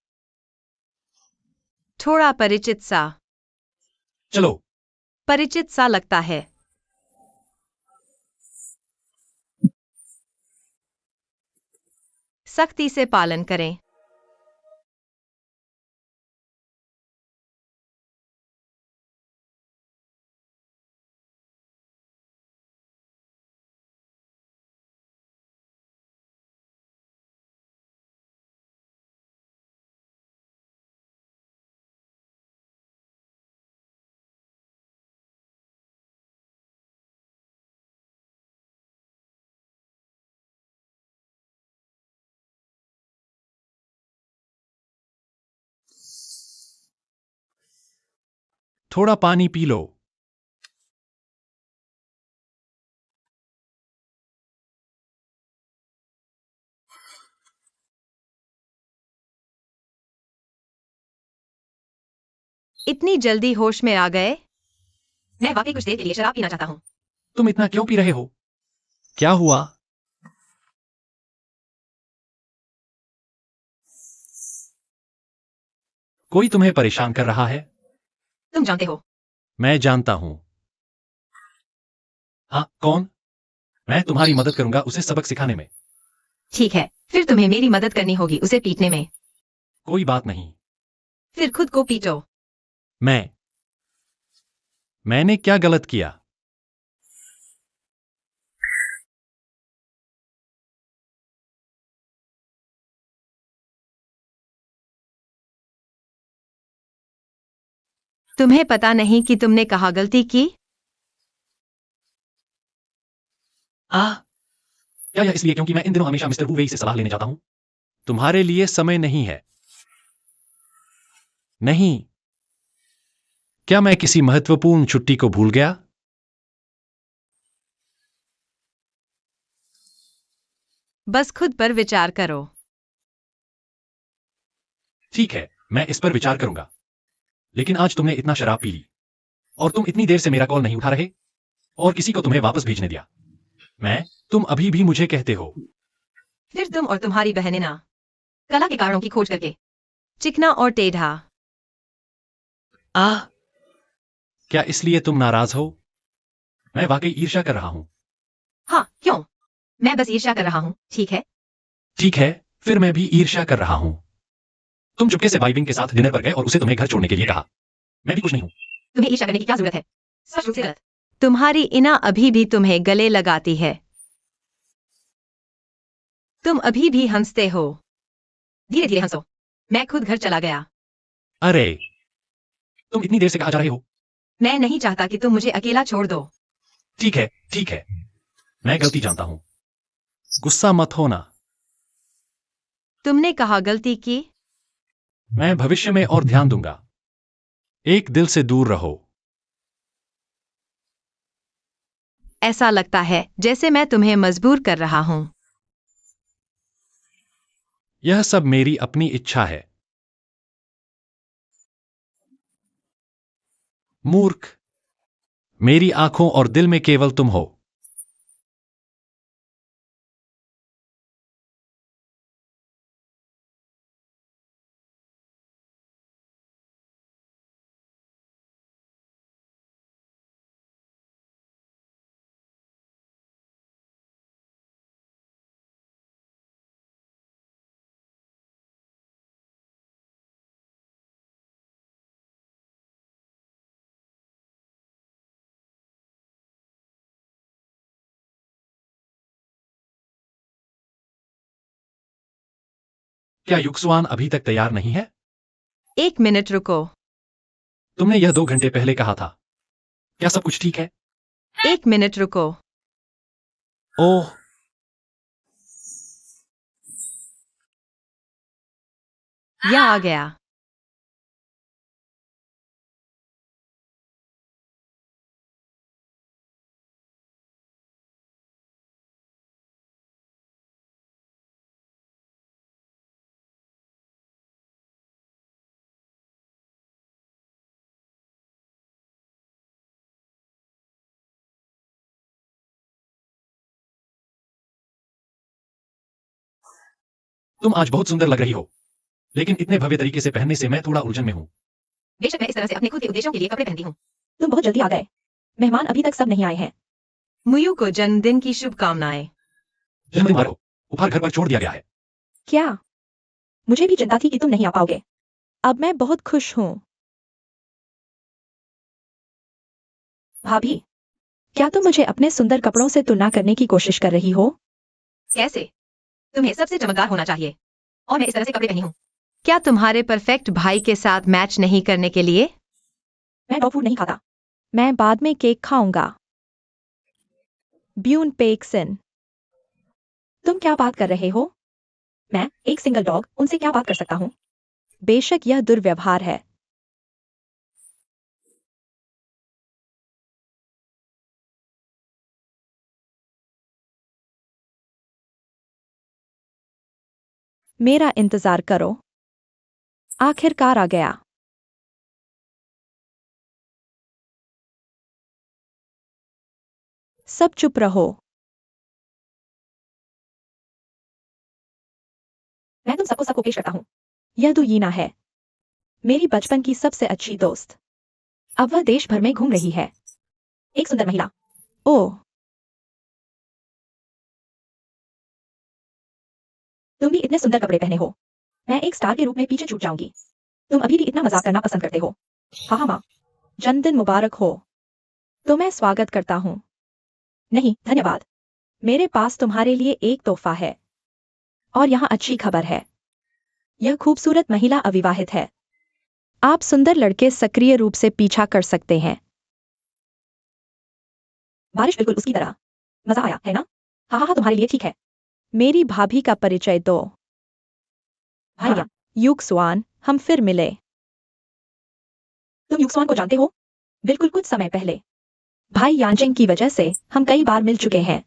थोड़ा परिचित सा। चलो। परिचित सा लगता है। सख्ती से पालन करें। थोड़ा पानी पी लो। इतनी जल्दी होश में आ गए? मैं वाकई कुछ देर के लिए शराब पीना चाहता हूँ। तुम इतना क्यों पी रहे हो? क्या हुआ? कोई तुम्हें परेशान कर रहा है? तुम जानते हो। मैं जानता हूं। हाँ, कौन? मैं तुम्हारी मदद करूंगा उसे सबक सिखाने में। ठीक है, फिर तुम्हें मेरी मदद करनी होगी उसे पीटने में। कोई बात नहीं। फिर खुद को पीटो। मैंने क्या गलत किया? तुम्हें पता नहीं कि तुमने कहाँ गलती की? क्या यह इसलिए क्योंकि मैं इन दिनों हमेशा मिस्टर वू वेई से सलाह लेने जाता हूं? तुम्हारे लिए समय नहीं है। नहीं। क्या मैं किसी महत्वपूर्ण छुट्टी को भूल गया? बस खुद पर विचार करो। ठीक है, मैं इस पर विचार करूंगा। लेकिन आज तुमने इतना शराब पी ली और तुम इतनी देर से मेरा कॉल नहीं उठा रहे और किसी को तुम्हें वापस भेजने दिया। तुम अभी भी मुझे कहते हो। फिर तुम और तुम्हारी बहनें ना, कला के कारणों की खोज करके, चिकना और टेढ़ा। क्या इसलिए तुम नाराज हो? मैं वाकई ईर्ष्या कर रहा हूं। हाँ, क्यों? मैं बस ईर्ष्या कर रहा हूँ, ठीक है? ठीक है, फिर मैं भी ईर्ष्या कर रहा हूं। तुम चुपके से बाइविंग के साथ डिनर पर गए और उसे तुम्हें घर छोड़ने के लिए कहा। मैं भी कुछ नहीं हूं। तुम्हें ईर्ष्या करने की क्या जरूरत है? स्पष्ट रूप से गलत। तुम्हारी इना अभी भी तुम्हें गले लगाती है। तुम अभी भी हंसते हो। धीरे धीरे हंसो। मैं खुद घर चला गया। अरे, तुम इतनी देर से कहाँ जा रहे हो? मैं नहीं चाहता कि तुम मुझे अकेला छोड़ दो। ठीक है, ठीक है। मैं गलती जानता हूं। गुस्सा मत होना। तुमने कहा गलती की? मैं भविष्य में और ध्यान दूंगा। एक दिल से दूर रहो। ऐसा लगता है जैसे मैं तुम्हें मजबूर कर रहा हूं। यह सब मेरी अपनी इच्छा है। मूर्ख, मेरी आंखों और दिल में केवल तुम हो। क्या युक्सुआन अभी तक तैयार नहीं है? 1 मिनट रुको। तुमने यह 2 घंटे पहले कहा था। क्या सब कुछ ठीक है? 1 मिनट रुको। ओह, यह आ गया। तुम आज बहुत सुंदर लग रही हो, लेकिन इतने भव्य तरीके से पहनने से मैं थोड़ा उलझन में हूं। बेशक मैं इस तरह से अपने खुद के उद्देश्यों के लिए कपड़े पहनती हूँ। तुम बहुत जल्दी आ गए। मेहमान अभी तक सब नहीं आए हैं। मुयू को जन्मदिन की शुभकामनाएं। जन्मदिन मारो, उपहार घर पर छोड़ दिया गया है। क्या? मुझे भी चिंता थी कि तुम नहीं आ पाओगे। अब मैं बहुत खुश हूँ। भाभी, क्या तुम मुझे अपने सुंदर कपड़ों से तुलना करने की कोशिश कर रही हो? कैसे? तुम्हें सबसे चमकदार होना चाहिए और मैं इस तरह से कपड़े पहनी हूँ। क्या तुम्हारे परफेक्ट भाई के साथ मैच नहीं करने के लिए? मैं डॉग फूड नहीं खाता। मैं बाद में केक खाऊंगा। ब्यून पेक्सन, तुम क्या बात कर रहे हो? मैं एक सिंगल डॉग, उनसे क्या बात कर सकता हूँ? बेशक यह दुर्व्यवहार है। मेरा इंतजार करो। आखिरकार आ गया। सब चुप रहो। मैं तुम सबको पेश करता हूँ। यह दुयीना है, मेरी बचपन की सबसे अच्छी दोस्त। अब वह देश भर में घूम रही है। एक सुंदर महिला। ओह, तुम भी इतने सुंदर कपड़े पहने हो। मैं एक स्टार के रूप में पीछे छूट जाऊंगी। तुम अभी भी इतना मजाक करना पसंद करते हो। हाँ माँ, जन्मदिन मुबारक हो। तो मैं स्वागत करता हूँ। नहीं धन्यवाद, मेरे पास तुम्हारे लिए एक तोहफा है। और यहाँ अच्छी खबर है, यह खूबसूरत महिला अविवाहित है। आप सुंदर लड़के सक्रिय रूप से पीछा कर सकते हैं। बारिश बिल्कुल उसकी तरह। मजा आया है ना? हाँ हाँ हाँ, तुम्हारे लिए ठीक है। मेरी भाभी का परिचय दो। भाइया, युक्सवान, हम फिर मिले। तुम युक्सवान को जानते हो? बिल्कुल कुछ समय पहले। भाई यांजिंग की वजह से हम कई बार मिल चुके हैं।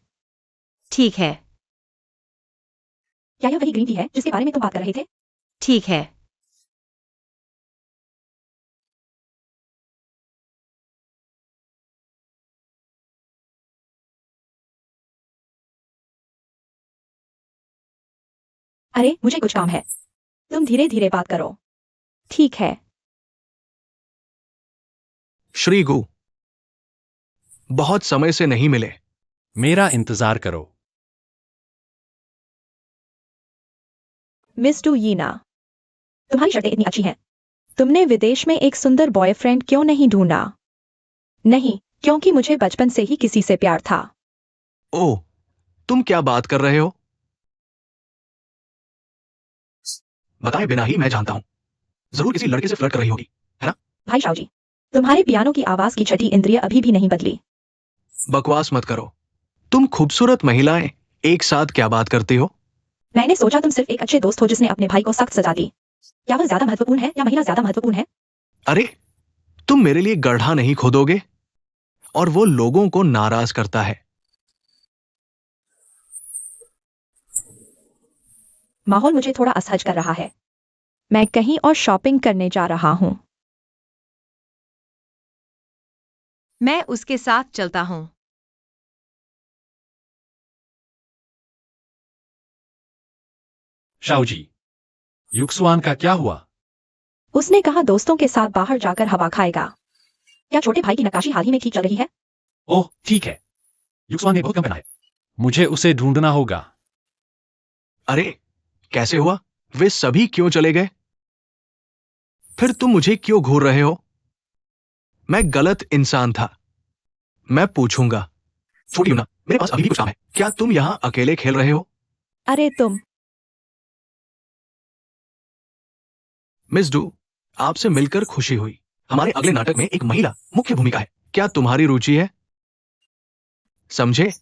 ठीक है। क्या यह वही ग्रीन टी है जिसके बारे में तुम बात कर रहे थे? ठीक है। अरे मुझे कुछ काम है, तुम धीरे धीरे बात करो। ठीक है। श्री गु, बहुत समय से नहीं मिले। मेरा इंतजार करो। मिस डुयीना, तुम्हारी शर्टें इतनी अच्छी हैं। तुमने विदेश में एक सुंदर बॉयफ्रेंड क्यों नहीं ढूंढा? नहीं, क्योंकि मुझे बचपन से ही किसी से प्यार था। ओह, तुम क्या बात कर रहे हो? बताए बिना ही मैं जानता हूं, जरूर किसी लड़के से फ्लर्ट कर रही होगी, है ना? भाई शाओ जी, तुम्हारे पियानो की आवाज की छठी इंद्रिय अभी भी नहीं बदली। बकवास मत करो। तुम खूबसूरत महिलाएं एक साथ क्या बात करती हो? मैंने सोचा तुम सिर्फ एक अच्छे दोस्त हो जिसने अपने भाई को सख्त सजा दी। क्या वह ज्यादा महत्वपूर्ण है या महिला ज्यादा महत्वपूर्ण है? अरे, तुम मेरे लिए गड्ढा नहीं खोदोगे? और वो लोगों को नाराज करता है। माहौल मुझे थोड़ा असहज कर रहा है। मैं कहीं और शॉपिंग करने जा रहा हूँ। मैं उसके साथ चलता हूँ। शाओजी, युक्सुआन का क्या हुआ? उसने कहा दोस्तों के साथ बाहर जाकर हवा खाएगा। क्या छोटे भाई की नक्काशी हाल ही में ठीक चल रही है? ओह ठीक है, युक्सुआन ने बहुत कम पहना है। मुझे उसे ढूंढना होगा। अरे कैसे हुआ? वे सभी क्यों चले गए? फिर तुम मुझे क्यों घूर रहे हो? मैं गलत इंसान था। मैं पूछूंगा। छोटी यूना, मेरे पास अभी भी कुछ काम है। क्या तुम यहां अकेले खेल रहे हो? अरे तुम। मिस डू, आपसे मिलकर खुशी हुई। हमारे अगले नाटक में एक महिला मुख्य भूमिका है। क्या तुम्हारी रुचि है? समझे?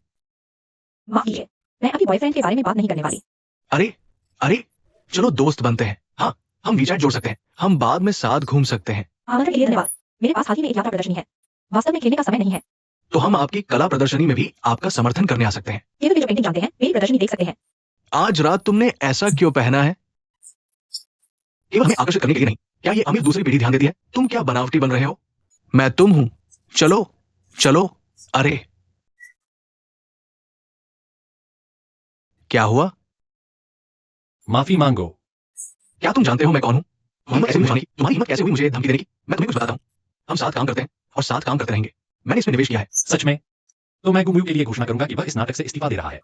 माफ कीजिए, मैं अभी बॉयफ्रेंड के बारे में बात नहीं करने वाली। अरे अरे, चलो दोस्त बनते हैं। हाँ, हम वीचैट जोड़ सकते हैं। हम बाद में साथ घूम सकते हैं। आमंत्रण के लिए धन्यवाद। मेरे पास हाल ही में एक यात्रा प्रदर्शनी है। वास्तव में खेलने का समय नहीं है। तो हम आपकी कला प्रदर्शनी में भी आपका समर्थन करने आ सकते हैं। केवल वे जो पेंटिंग जानते हैं मेरी प्रदर्शनी देख सकते हैं। आज रात तुमने ऐसा क्यों पहना है? केवल हमें आकर्षित करने के लिए नहीं। क्या ये अमीर दूसरी पीढ़ी ध्यान देती है? तुम क्या बनावटी बन रहे हो? मैं तुम हूं। चलो चलो। अरे क्या हुआ? माफी मांगो। क्या तुम जानते हो मैं कौन हूं? हिम्मत ऐसे मुझे तुम्हारी हिम्मत कैसे हुई मुझे धमकी देने की? मैं तुम्हें कुछ बताता हूं। हम साथ काम करते हैं और साथ काम करते रहेंगे। मैंने इसमें निवेश किया है। सच में? तो मैं गुमयू के लिए घोषणा करूंगा कि वह इस नाटक से इस्तीफा दे रहा है।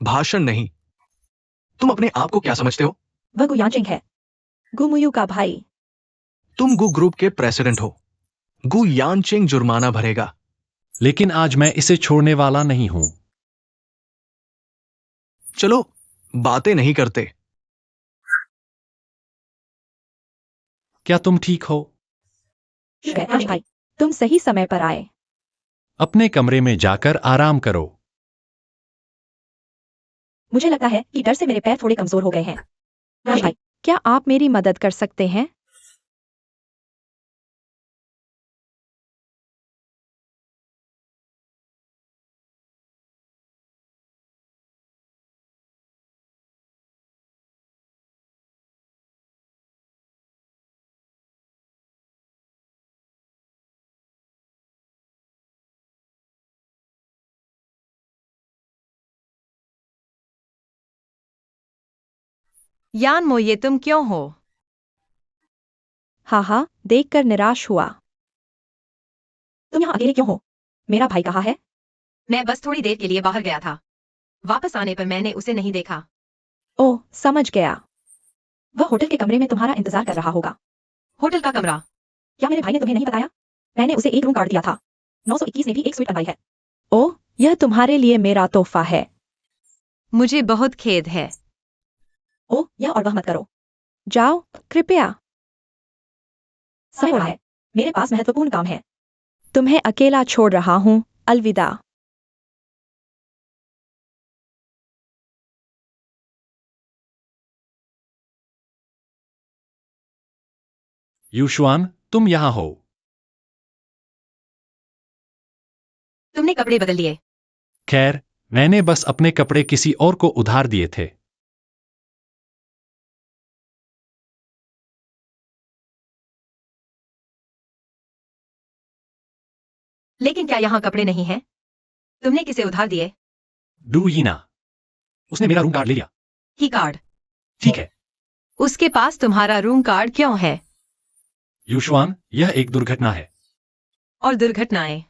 भाषण नहीं। तुम अपने आप को क्या समझते हो? वह गु यानचिंग है, गुमुयू का भाई। तुम गु ग्रुप के प्रेसिडेंट हो। गु यानचिंग जुर्माना भरेगा। लेकिन आज मैं इसे छोड़ने वाला नहीं हूं। चलो बातें नहीं करते। क्या तुम ठीक हो? शुक्र है यानचिंग भाई, तुम सही समय पर आए। अपने कमरे में जाकर आराम करो। मुझे लगता है कि डर से मेरे पैर थोड़े कमजोर हो गए हैं। यानचिंग भाई, क्या आप मेरी मदद कर सकते हैं? यान मो, ये तुम क्यों हो? हाँ, देखकर निराश हुआ। तुम यहाँ अकेले क्यों हो? मेरा भाई कहाँ है? मैं बस थोड़ी देर के लिए बाहर गया था। वापस आने पर मैंने उसे नहीं देखा। ओह, समझ गया। वह होटल के कमरे में तुम्हारा इंतजार कर रहा होगा। होटल का कमरा? क्या मेरे भाई ने तुम्हें नहीं बताया? मैंने उसे एक रूम कार्ड दिया था। 921 ने भी एक स्वीट बनवाई है। ओह, यह तुम्हारे लिए मेरा तोहफा है। मुझे बहुत खेद है। ओह, यह और वह मत करो। जाओ, कृपया। समय हो रहा है। मेरे पास महत्वपूर्ण काम है। तुम्हें अकेला छोड़ रहा हूँ। अलविदा। यूशुआन, तुम यहां हो। तुमने कपड़े बदल लिए? खैर, मैंने बस अपने कपड़े किसी और को उधार दिए थे। लेकिन क्या यहाँ कपड़े नहीं हैं? तुमने किसे उधार दिए? डू यीना। उसने मेरा रूम कार्ड ले लिया। की कार्ड? ठीक है। उसके पास तुम्हारा रूम कार्ड क्यों है? यूशुआन, यह एक दुर्घटना है। और दुर्घटनाएं?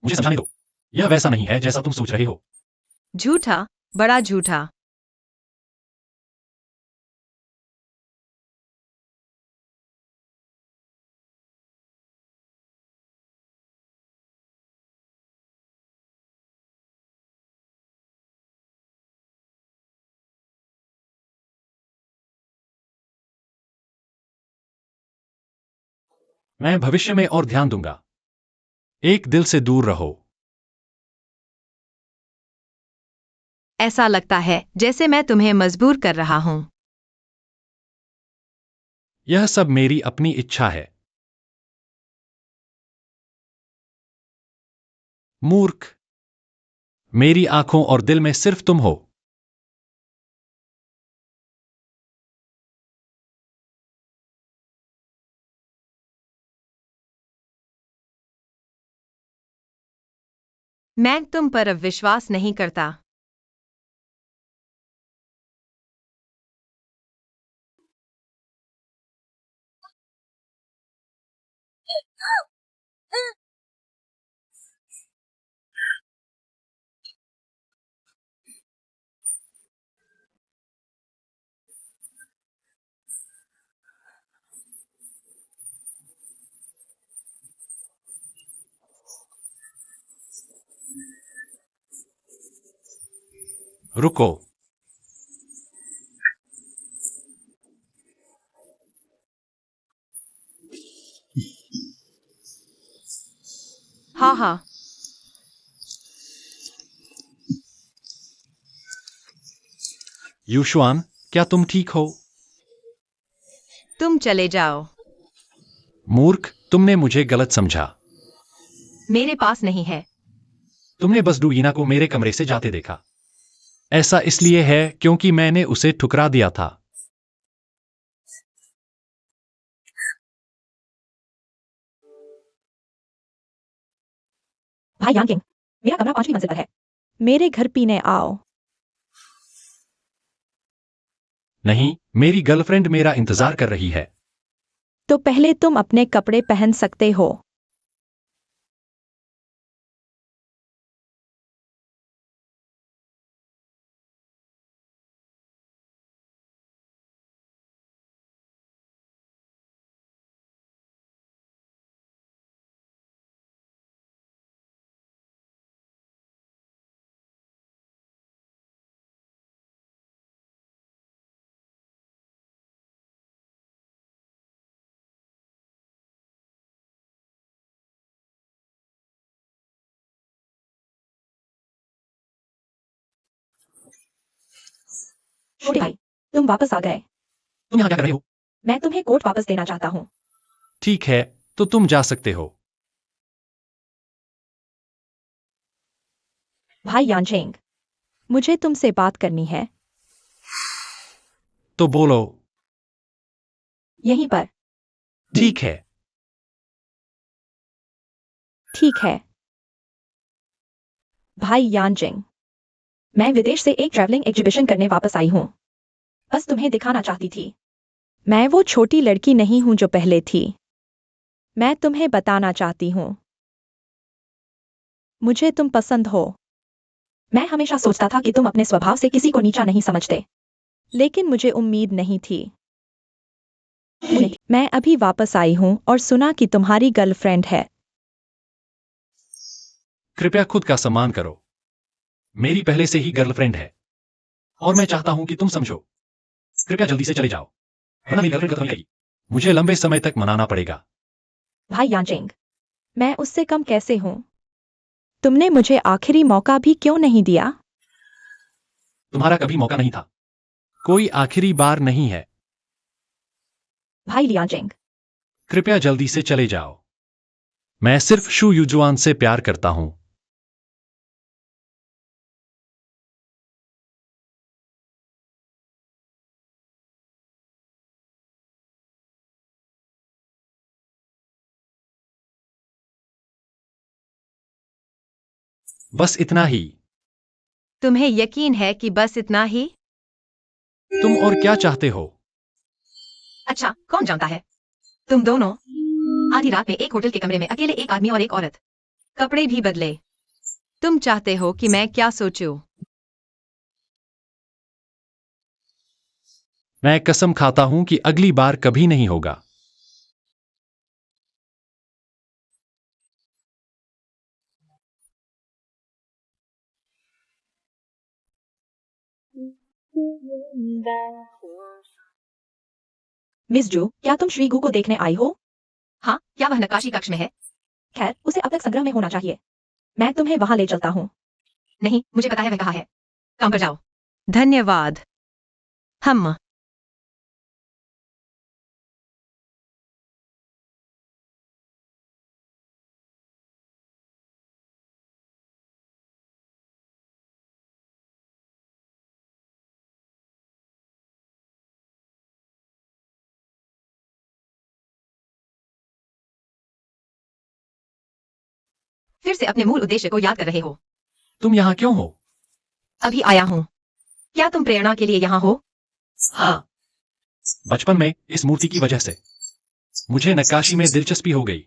मुझे समझाने दो। यह वैसा नहीं है जैसा तुम सोच रहे हो। झूठा, बड़ा झूठा। मैं भविष्य में और ध्यान दूंगा। एक दिल से दूर रहो। ऐसा लगता है जैसे मैं तुम्हें मजबूर कर रहा हूं। यह सब मेरी अपनी इच्छा है। मूर्ख। मेरी आंखों और दिल में सिर्फ तुम हो। मैं तुम पर अब विश्वास नहीं करता। रुको। हाँ हाँ, यूशुआन, क्या तुम ठीक हो? तुम चले जाओ। मूर्ख, तुमने मुझे गलत समझा। मेरे पास नहीं है। तुमने बस डूइना को मेरे कमरे से जाते देखा। ऐसा इसलिए है क्योंकि मैंने उसे ठुकरा दिया था। भाई यांकिंग, मेरा कमरा 5वीं मंजिल पर है। मेरे घर पीने आओ। नहीं, मेरी गर्लफ्रेंड मेरा इंतजार कर रही है। तो पहले तुम अपने कपड़े पहन सकते हो। छोटे भाई, तुम वापस आ गए। तुम यहाँ क्या कर रहे हो? मैं तुम्हें कोट वापस देना चाहता हूँ। ठीक है, तो तुम जा सकते हो। भाई यांचेंग, मुझे तुमसे बात करनी है। तो बोलो। यहीं पर। ठीक है। ठीक है। भाई यांचेंग, मैं विदेश से एक ट्रैवलिंग एग्जीबिशन करने वापस आई हूँ। बस तुम्हें दिखाना चाहती थी। मैं वो छोटी लड़की नहीं हूं जो पहले थी। मैं तुम्हें बताना चाहती हूँ, मुझे तुम पसंद हो। मैं हमेशा सोचता था कि तुम अपने स्वभाव से किसी को नीचा नहीं समझते, लेकिन मुझे उम्मीद नहीं थी। मैं अभी वापस आई हूँ और सुना कि तुम्हारी गर्लफ्रेंड है। कृपया खुद का सम्मान करो। मेरी पहले से ही गर्लफ्रेंड है और मैं चाहता हूं कि तुम समझो। कृपया जल्दी से चले जाओ, वरना मेरी गर्लफ्रेंड खत्म नहीं। मुझे लंबे समय तक मनाना पड़ेगा। भाई यांचेंग, मैं उससे कम कैसे हूँ? तुमने मुझे आखिरी मौका भी क्यों नहीं दिया? तुम्हारा कभी मौका नहीं था। कोई आखिरी बार नहीं है। भाई लियांचेंग, कृपया जल्दी से चले जाओ। मैं सिर्फ शू युजुआन से प्यार करता हूं। बस इतना ही। तुम्हें यकीन है कि बस इतना ही? तुम और क्या चाहते हो? अच्छा, कौन जानता है? तुम दोनों आधी रात में एक होटल के कमरे में अकेले, एक आदमी और एक औरत, कपड़े भी बदले। तुम चाहते हो कि मैं क्या सोचूं? मैं कसम खाता हूं कि अगली बार कभी नहीं होगा। मिस जू, क्या तुम श्रीगु को देखने आई हो? हाँ, क्या वह नक्काशी कक्ष में है? खैर, उसे अब तक संग्रह में होना चाहिए। मैं तुम्हें वहां ले चलता हूँ। नहीं, मुझे पता है वह कहाँ है। काम पर जाओ। धन्यवाद। हम फिर से अपने मूल उद्देश्य को याद कर रहे हो? तुम यहाँ क्यों हो? अभी आया हूँ। क्या तुम प्रेरणा के लिए यहाँ हो? हाँ, बचपन में इस मूर्ति की वजह से मुझे नक्काशी में दिलचस्पी हो गई।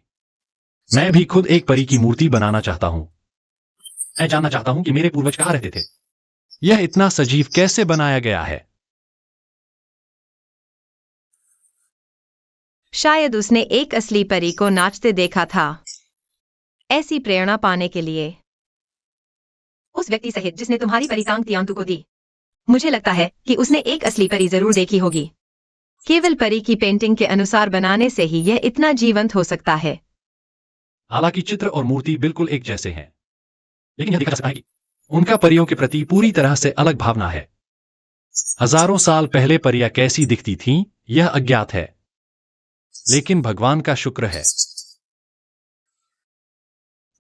मैं भी खुद एक परी की मूर्ति बनाना चाहता हूँ। मैं जानना चाहता हूँ कि मेरे पूर्वज कहाँ रहते थे। यह इतना सजीव कैसे बनाया गया है? शायद उसने एक असली परी को नाचते देखा था। ऐसी प्रेरणा पाने के लिए उस व्यक्ति सहित जिसने तुम्हारी परी तांग तियांतु को दी, मुझे लगता है कि उसने एक असली परी जरूर देखी होगी। केवल परी की पेंटिंग के अनुसार बनाने से ही यह इतना जीवंत हो सकता है। हालांकि चित्र और मूर्ति बिल्कुल एक जैसे हैं, लेकिन यह देखा जा सकता है कि उनका परियों के प्रति पूरी तरह से अलग भावना है। हजारों साल पहले परियां कैसी दिखती थीं, यह अज्ञात है, लेकिन भगवान का शुक्र है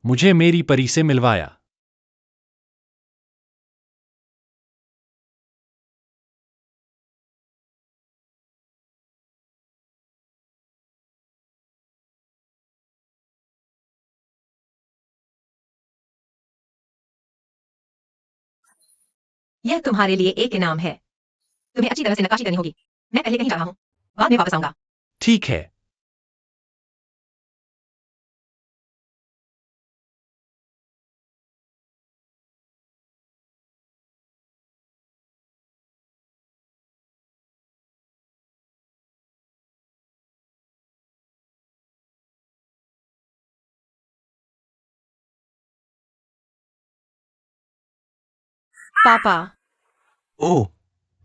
मुझे मेरी परी से मिलवाया। यह तुम्हारे लिए एक इनाम है। तुम्हें अच्छी तरह से नक्काशी करनी होगी। मैं पहले कहीं जा रहा हूँ, बाद में वापस आऊंगा। ठीक है। पापा, ओह,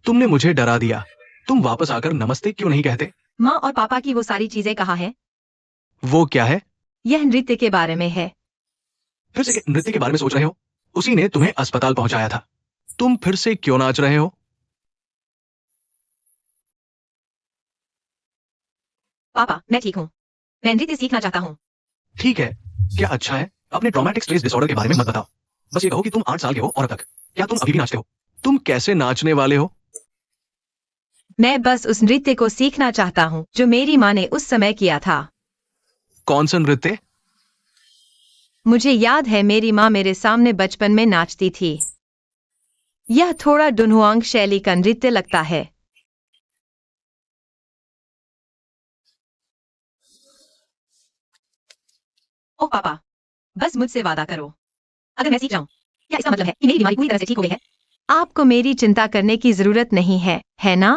तुमने मुझे डरा दिया। तुम वापस आकर नमस्ते क्यों नहीं कहते? माँ और पापा की वो सारी चीजें कहाँ हैं? वो क्या है? यह नृत्य के बारे में है। फिर से नृत्य के बारे में सोच रहे हो? उसी ने तुम्हें अस्पताल पहुंचाया था। तुम फिर से क्यों नाच रहे हो? पापा, मैं ठीक हूँ। मैं नृत्य सीखना चाहता हूँ। ठीक है, क्या अच्छा है। अपने ट्रॉमेटिक स्ट्रेस डिसऑर्डर के बारे में मत बताओ। बस ये कहो कि तुम 8 साल के हो और अब तक। क्या तुम अभी भी नाचते हो? तुम कैसे नाचने वाले हो? मैं बस उस नृत्य को सीखना चाहता हूँ जो मेरी माँ ने उस समय किया था। कौन सा नृत्य? मुझे याद है मेरी माँ मेरे सामने बचपन में नाचती थी। यह थोड़ा डुनहुआंग शैली का नृत्य लगता है। ओह पापा, बस मुझसे वादा करो। अगर मैं सीख जाऊं, क्या इसका मतलब है कि मेरी बीमारी पूरी तरह से ठीक हो गई है? आपको मेरी चिंता करने की जरूरत नहीं है ना?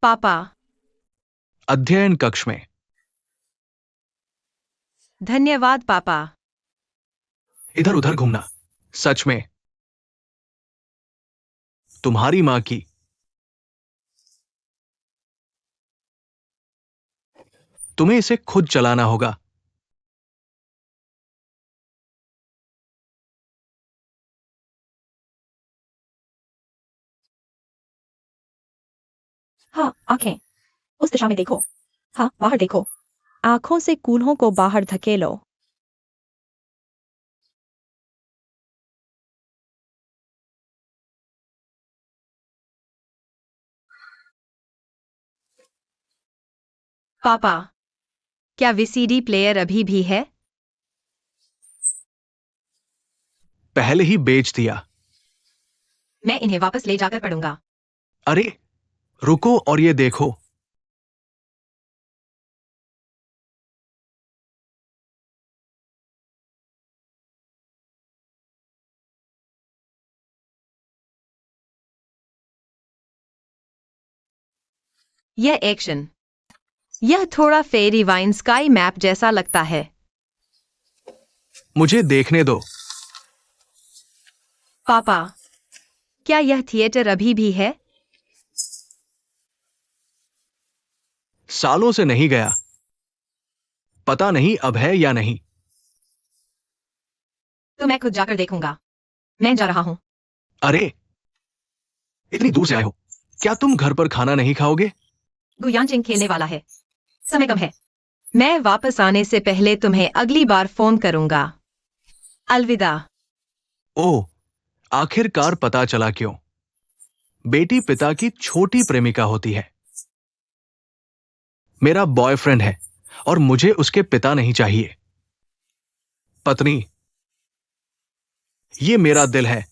पापा, अध्ययन कक्ष में। धन्यवाद पापा। इधर उधर घूमना। सच में। तुम्हारी माँ की। तुम्हें इसे खुद चलाना होगा। हाँ, आंखें उस दिशा में देखो। हाँ, बाहर देखो। आंखों से कूल्हों को बाहर धकेलो। पापा, क्या वीसीडी प्लेयर अभी भी है? पहले ही बेच दिया। मैं इन्हें वापस ले जाकर पढ़ूंगा। अरे, रुको और ये देखो। यह एक्शन, यह थोड़ा फेरी वाइन स्काई मैप जैसा लगता है। मुझे देखने दो। पापा, क्या यह थिएटर अभी भी है? सालों से नहीं गया। पता नहीं अब है या नहीं। तो मैं खुद जाकर देखूंगा। मैं जा रहा हूं। अरे, इतनी दूर से आए हो। क्या तुम घर पर खाना नहीं खाओगे? गुयांचिंग खेलने वाला है। समय कम है। मैं वापस आने से पहले तुम्हें अगली बार फोन करूंगा। अलविदा। ओह, आखिरकार पता चला क्यों। बेटी पिता की छोटी प्रेमिका होती है। मेरा बॉयफ्रेंड है और मुझे उसके पिता नहीं चाहिए। पत्नी, ये मेरा दिल है।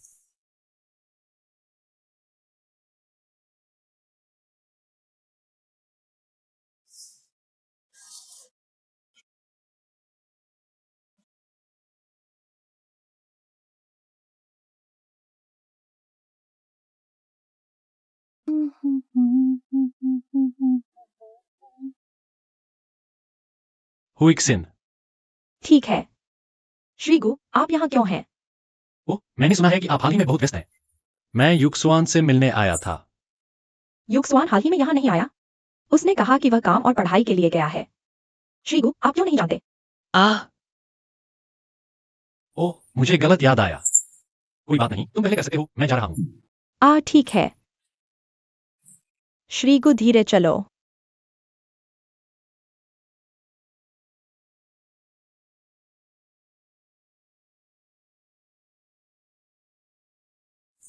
हुइक्सिन। ठीक है। श्रीगु, आप यहाँ क्यों हैं? ओह, मैंने सुना है कि आप हाल ही में बहुत व्यस्त हैं। मैं युक्सुआन से मिलने आया था। युक्सवान हाल ही में यहाँ नहीं आया। उसने कहा कि वह काम और पढ़ाई के लिए गया है। श्रीगु, आप क्यों नहीं जानते? आह, ओह, मुझे गलत याद आया। कोई बात नहीं, तुम पहले कर सकते हो, मैं जा रहा हूं। ठीक है। श्रीगु, धीरे चलो।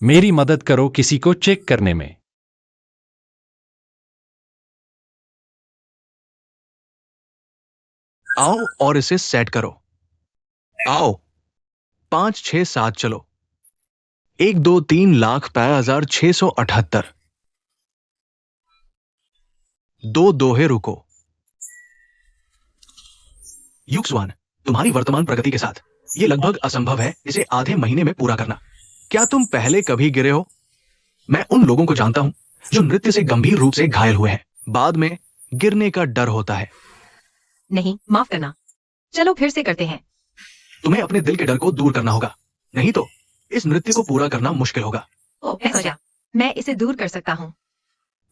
मेरी मदद करो किसी को चेक करने में। आओ और इसे सेट करो। आओ, 5 6 7 चलो। 1 2 3 लाख 678। 2 दोहे रुको। युक्सवान, तुम्हारी वर्तमान प्रगति के साथ यह लगभग असंभव है इसे आधे महीने में पूरा करना। क्या तुम पहले कभी गिरे हो? मैं उन लोगों को जानता हूं जो नृत्य से गंभीर रूप से घायल हुए हैं। बाद में गिरने का डर होता है। नहीं, माफ करना। चलो फिर से करते हैं। तुम्हें अपने दिल के डर को दूर करना होगा, नहीं तो इस नृत्य को पूरा करना मुश्किल होगा। ओह, मैं समझा। मैं इसे दूर कर सकता हूँ।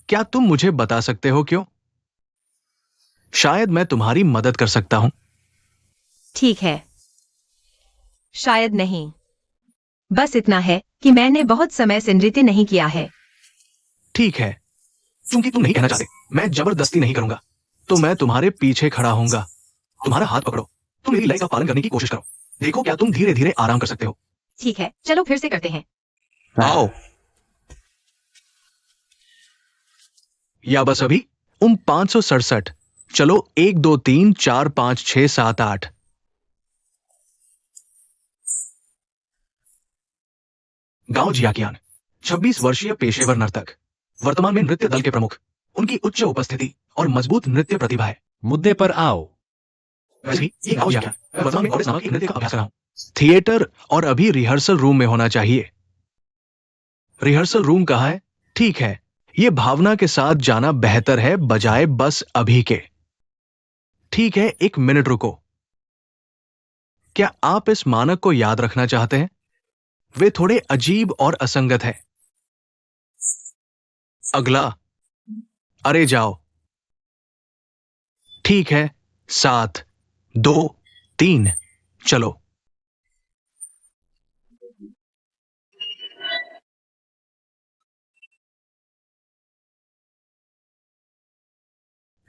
क्या तुम मुझे बता सकते हो क्यों? शायद मैं तुम्हारी मदद कर सकता हूं। ठीक है। शायद नहीं। बस इतना है कि मैंने बहुत समय से नृत्य नहीं किया है। ठीक है, क्योंकि तुम नहीं कहना चाहते, मैं जबरदस्ती नहीं करूंगा। तो मैं तुम्हारे पीछे खड़ा होऊंगा। तुम्हारा हाथ पकड़ो। तुम मेरी लय का पालन करने की कोशिश करो। देखो क्या तुम धीरे धीरे आराम कर सकते हो। ठीक है, चलो फिर से करते हैं। आओ। या बस अभी 567। चलो 1 2 3 4 5 6 7 8। गांव जियाकियान, 26 वर्षीय पेशेवर नर्तक, वर्तमान में नृत्य दल के प्रमुख। उनकी उच्च उपस्थिति और मजबूत नृत्य प्रतिभा है। मुद्दे पर आओ। वैसे भी ये गांव जियाकियान, मैं वर्तमान में कॉलेज नामक एक नृत्य का अभ्यास कर रहा हूं। थिएटर और अभी रिहर्सल रूम में होना चाहिए। रिहर्सल रूम कहाँ है? ठीक है, ये भावना के साथ जाना बेहतर है बजाय बस अभी के। ठीक है, 1 मिनट रुको। क्या आप इस मानक को याद रखना चाहते हैं? वे थोड़े अजीब और असंगत है। अगला। अरे जाओ। ठीक है, 7 2 3 चलो।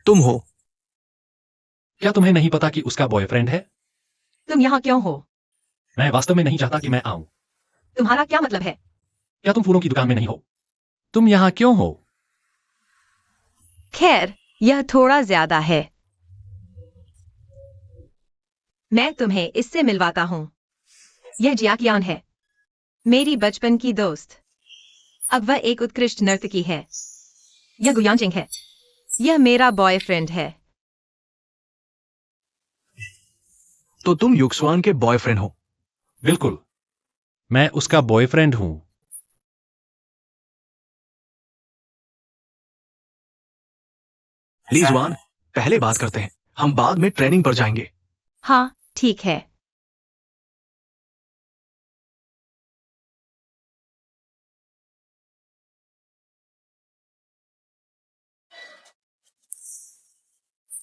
तुम हो। क्या तुम्हें नहीं पता कि उसका बॉयफ्रेंड है? तुम यहाँ क्यों हो? मैं वास्तव में नहीं चाहता कि मैं आऊं। तुम्हारा क्या मतलब है? क्या तुम फूलों की दुकान में नहीं हो? तुम यहाँ क्यों हो? खैर, यह थोड़ा ज्यादा है। मैं तुम्हें इससे मिलवाता हूँ। यह जियाकियान है, मेरी बचपन की दोस्त। अब वह एक उत्कृष्ट नर्तकी है। यह गुयांजिंग है, यह मेरा बॉयफ्रेंड है। तो तुम युक्सवान के बॉयफ्रेंड हो? बिल्कुल, मैं उसका बॉयफ्रेंड हूं। लीजवान, पहले बात करते हैं, हम बाद में ट्रेनिंग पर जाएंगे। हाँ, ठीक है।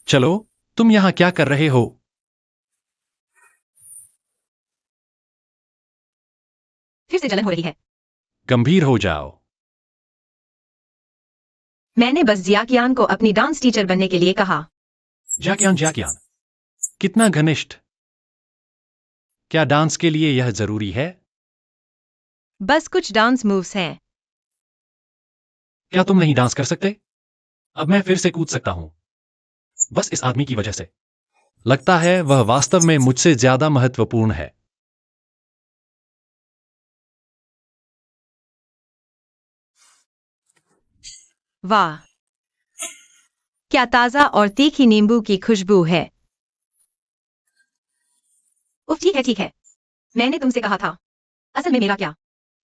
चलो, तुम यहाँ क्या कर रहे हो? फिर से जलन हो रही है। गंभीर हो जाओ। मैंने बस जियाकियान को अपनी डांस टीचर बनने के लिए कहा। जाकियान, जाकियान, कितना घनिष्ठ। क्या डांस के लिए यह जरूरी है? बस कुछ डांस मूव्स हैं। क्या तुम नहीं डांस कर सकते? अब मैं फिर से कूद सकता हूं, बस इस आदमी की वजह से। लगता है वह वास्तव में मुझसे ज्यादा महत्वपूर्ण है। वाह, क्या ताजा और तीखी नींबू की खुशबू है। उफ, ठीक है। मैंने तुमसे कहा था। असल में मेरा क्या?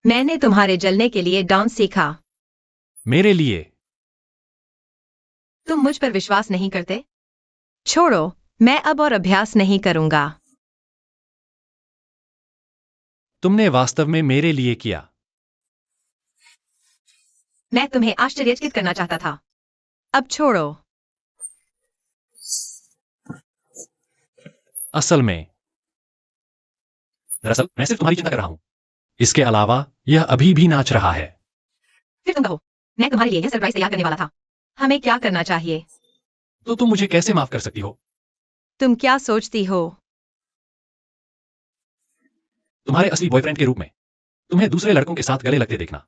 मैंने तुम्हारे जलने के लिए डांस सीखा। मेरे लिए? तुम मुझ पर विश्वास नहीं करते? छोड़ो, मैं अब और अभ्यास नहीं करूंगा। तुमने वास्तव में मेरे लिए किया। मैं तुम्हें आश्चर्यचकित करना चाहता था। अब छोड़ो। असल में दरअसल मैं सिर्फ तुम्हारी चिंता कर रहा हूं। इसके अलावा यह अभी भी नाच रहा है। फिर तुम कहो, मैं तुम्हारे लिए यह सरप्राइज तैयार करने वाला था। हमें क्या करना चाहिए? तो तुम मुझे कैसे माफ कर सकती हो? तुम क्या सोचती हो? तुम्हारे असली बॉयफ्रेंड के रूप में तुम्हें दूसरे लड़कों के साथ गले लगते देखना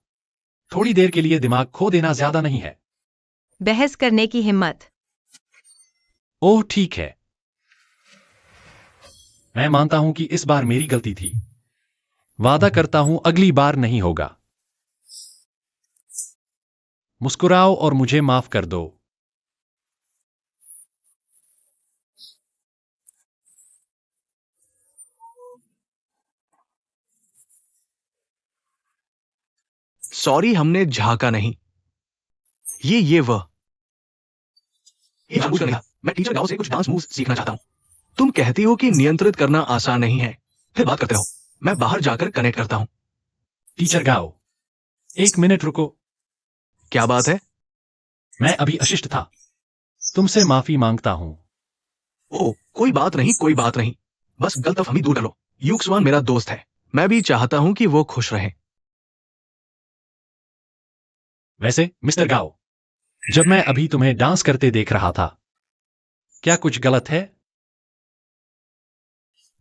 थोड़ी देर के लिए दिमाग खो देना ज्यादा नहीं है। बहस करने की हिम्मत? ओह ठीक है, मैं मानता हूं कि इस बार मेरी गलती थी। वादा करता हूं अगली बार नहीं होगा। मुस्कुराओ और मुझे माफ कर दो। सॉरी, हमने झांका नहीं। ये वह ये जानबूझकर नहीं था। मैं टीचर गाओ से कुछ डांस मूव्स सीखना चाहता हूँ। तुम कहती हो कि नियंत्रित करना आसान नहीं है, फिर बात करते हो। मैं बाहर जाकर कनेक्ट करता हूँ। टीचर गाओ, एक मिनट रुको। क्या बात है? मैं अभी अशिष्ट था। तुमसे माफी मांगता हूं। ओह, कोई बात नहीं, कोई बात नहीं। बस गलतफहमी दूर कर लो। युक्सवान मेरा दोस्त है। मैं भी चाहता हूं कि वो खुश रहे। वैसे मिस्टर गाओ, जब मैं अभी तुम्हें डांस करते देख रहा था, क्या कुछ गलत है?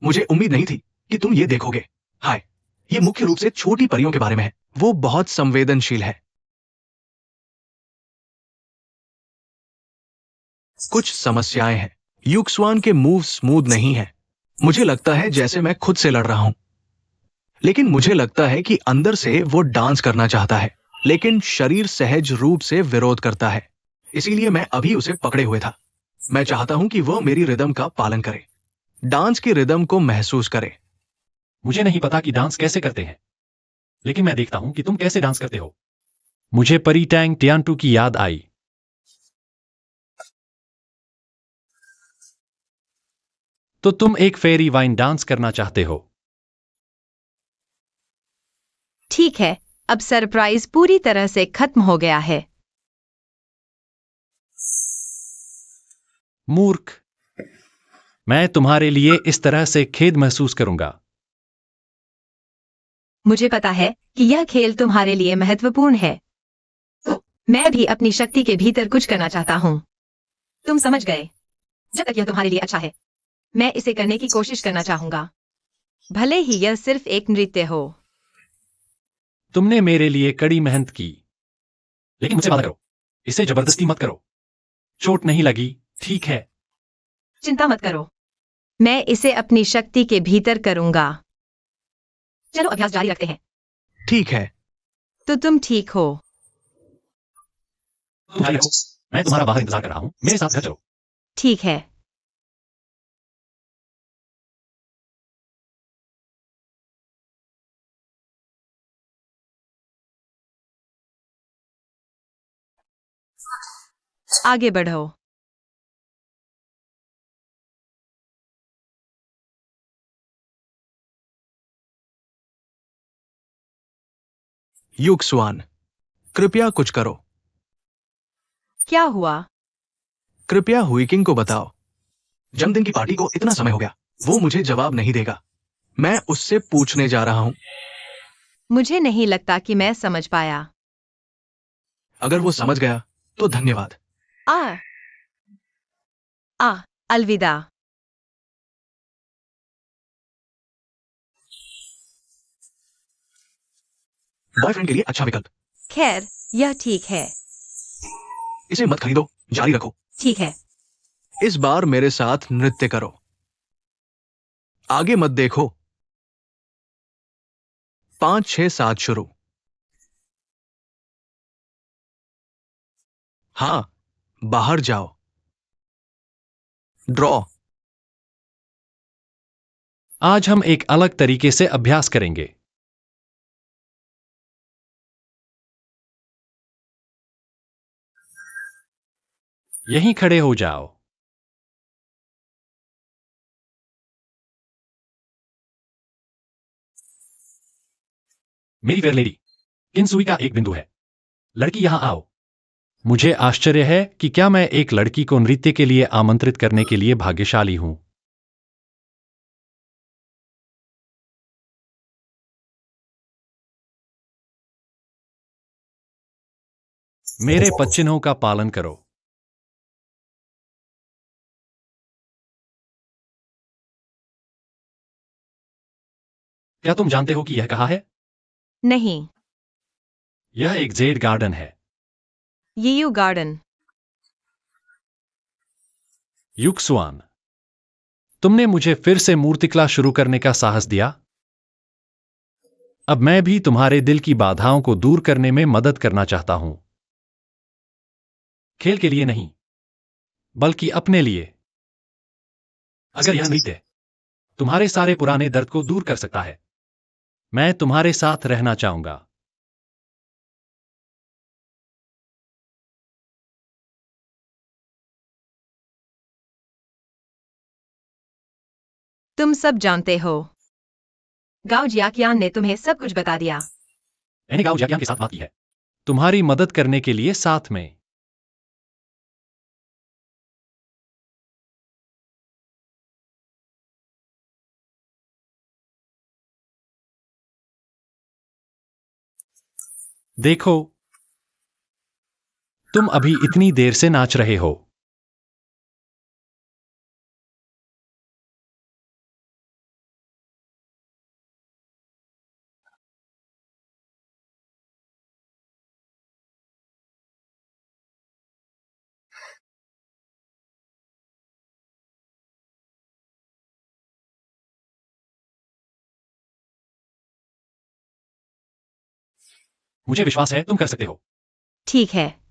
मुझे उम्मीद नहीं थी कि तुम ये देखोगे। हाय, ये मुख्य रूप से छोटी परियों के बारे में है। वो बहुत संवेदनशील है। कुछ समस्याएं हैं। युक्सवान के मूव स्मूथ नहीं है। मुझे लगता है जैसे मैं खुद से लड़ रहा हूं। लेकिन मुझे लगता है कि अंदर से वो डांस करना चाहता है, लेकिन शरीर सहज रूप से विरोध करता है। इसीलिए मैं अभी उसे पकड़े हुए था। मैं चाहता हूं कि वो मेरी रिदम का पालन करे, डांस की रिदम को महसूस करे। मुझे नहीं पता कि डांस कैसे करते हैं, लेकिन मैं देखता हूं कि तुम कैसे डांस करते हो। मुझे परी टैंग टियानटू की याद आई। तो तुम एक फेरी वाइन डांस करना चाहते हो? ठीक है, अब सरप्राइज पूरी तरह से खत्म हो गया है। मूर्ख, मैं तुम्हारे लिए इस तरह से खेद महसूस करूंगा। मुझे पता है कि यह खेल तुम्हारे लिए महत्वपूर्ण है। मैं भी अपनी शक्ति के भीतर कुछ करना चाहता हूं। तुम समझ गए? जब तक यह तुम्हारे लिए अच्छा है, मैं इसे करने की कोशिश करना चाहूंगा, भले ही यह सिर्फ एक नृत्य हो। तुमने मेरे लिए कड़ी मेहनत की, लेकिन मुझसे वादा करो, इसे जबरदस्ती मत करो। चोट नहीं लगी, ठीक है? चिंता मत करो, मैं इसे अपनी शक्ति के भीतर करूंगा। चलो अभ्यास जारी रखते हैं। ठीक है। तो तुम ठीक हो? तुम जारी रखो, मैं तुम्हारा बाहर इंतजार कर रहा हूं। मेरे साथ घर चलो। ठीक है। आगे बढ़ो। युक्सवान, कृपया कुछ करो। क्या हुआ? कृपया हुइकिंग को बताओ। जन्मदिन की पार्टी को इतना समय हो गया, वो मुझे जवाब नहीं देगा। मैं उससे पूछने जा रहा हूं। मुझे नहीं लगता कि मैं समझ पाया। अगर वो समझ गया तो धन्यवाद। आ आ अलविदा। बॉयफ्रेंड के लिए अच्छा विकल्प। खैर, यह ठीक है। इसे मत खरीदो, जारी रखो। ठीक है। इस बार मेरे साथ नृत्य करो। आगे मत देखो। 5 6 7 शुरू। हाँ, बाहर जाओ। ड्रॉ। आज हम एक अलग तरीके से अभ्यास करेंगे। यहीं खड़े हो जाओ। मेरी फेयर लेडी, किनसुई का एक बिंदु है। लड़की यहां आओ। मुझे आश्चर्य है कि क्या मैं एक लड़की को नृत्य के लिए आमंत्रित करने के लिए भाग्यशाली हूं। मेरे पदचिन्हों का पालन करो। क्या तुम जानते हो कि यह कहाँ है? नहीं। यह एक जेड गार्डन है। यीयू गार्डन। युक्सुआन, तुमने मुझे फिर से मूर्तिकला शुरू करने का साहस दिया। अब मैं भी तुम्हारे दिल की बाधाओं को दूर करने में मदद करना चाहता हूं। खेल के लिए नहीं, बल्कि अपने लिए। अगर यह नृत्य तुम्हारे सारे पुराने दर्द को दूर कर सकता है, मैं तुम्हारे साथ रहना चाहूंगा। तुम सब जानते हो। गाओ जियाकियान ने तुम्हें सब कुछ बता दिया। मैंने गाओ जैकियान के साथ बात की है। तुम्हारी मदद करने के लिए साथ में। देखो, तुम अभी इतनी देर से नाच रहे हो। मुझे विश्वास है तुम कर सकते हो। ठीक है।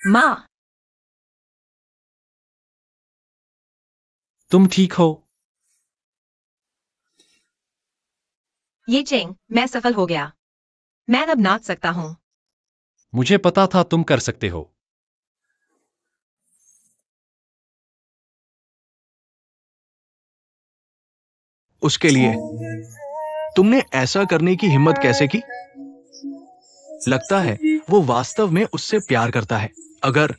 माँ, तुम ठीक हो? ये चेंग, मैं सफल हो गया। मैं अब नाच सकता हूँ। मुझे पता था तुम कर सकते हो। उसके लिए तुमने ऐसा करने की हिम्मत कैसे की? लगता है वो वास्तव में उससे प्यार करता है। अगर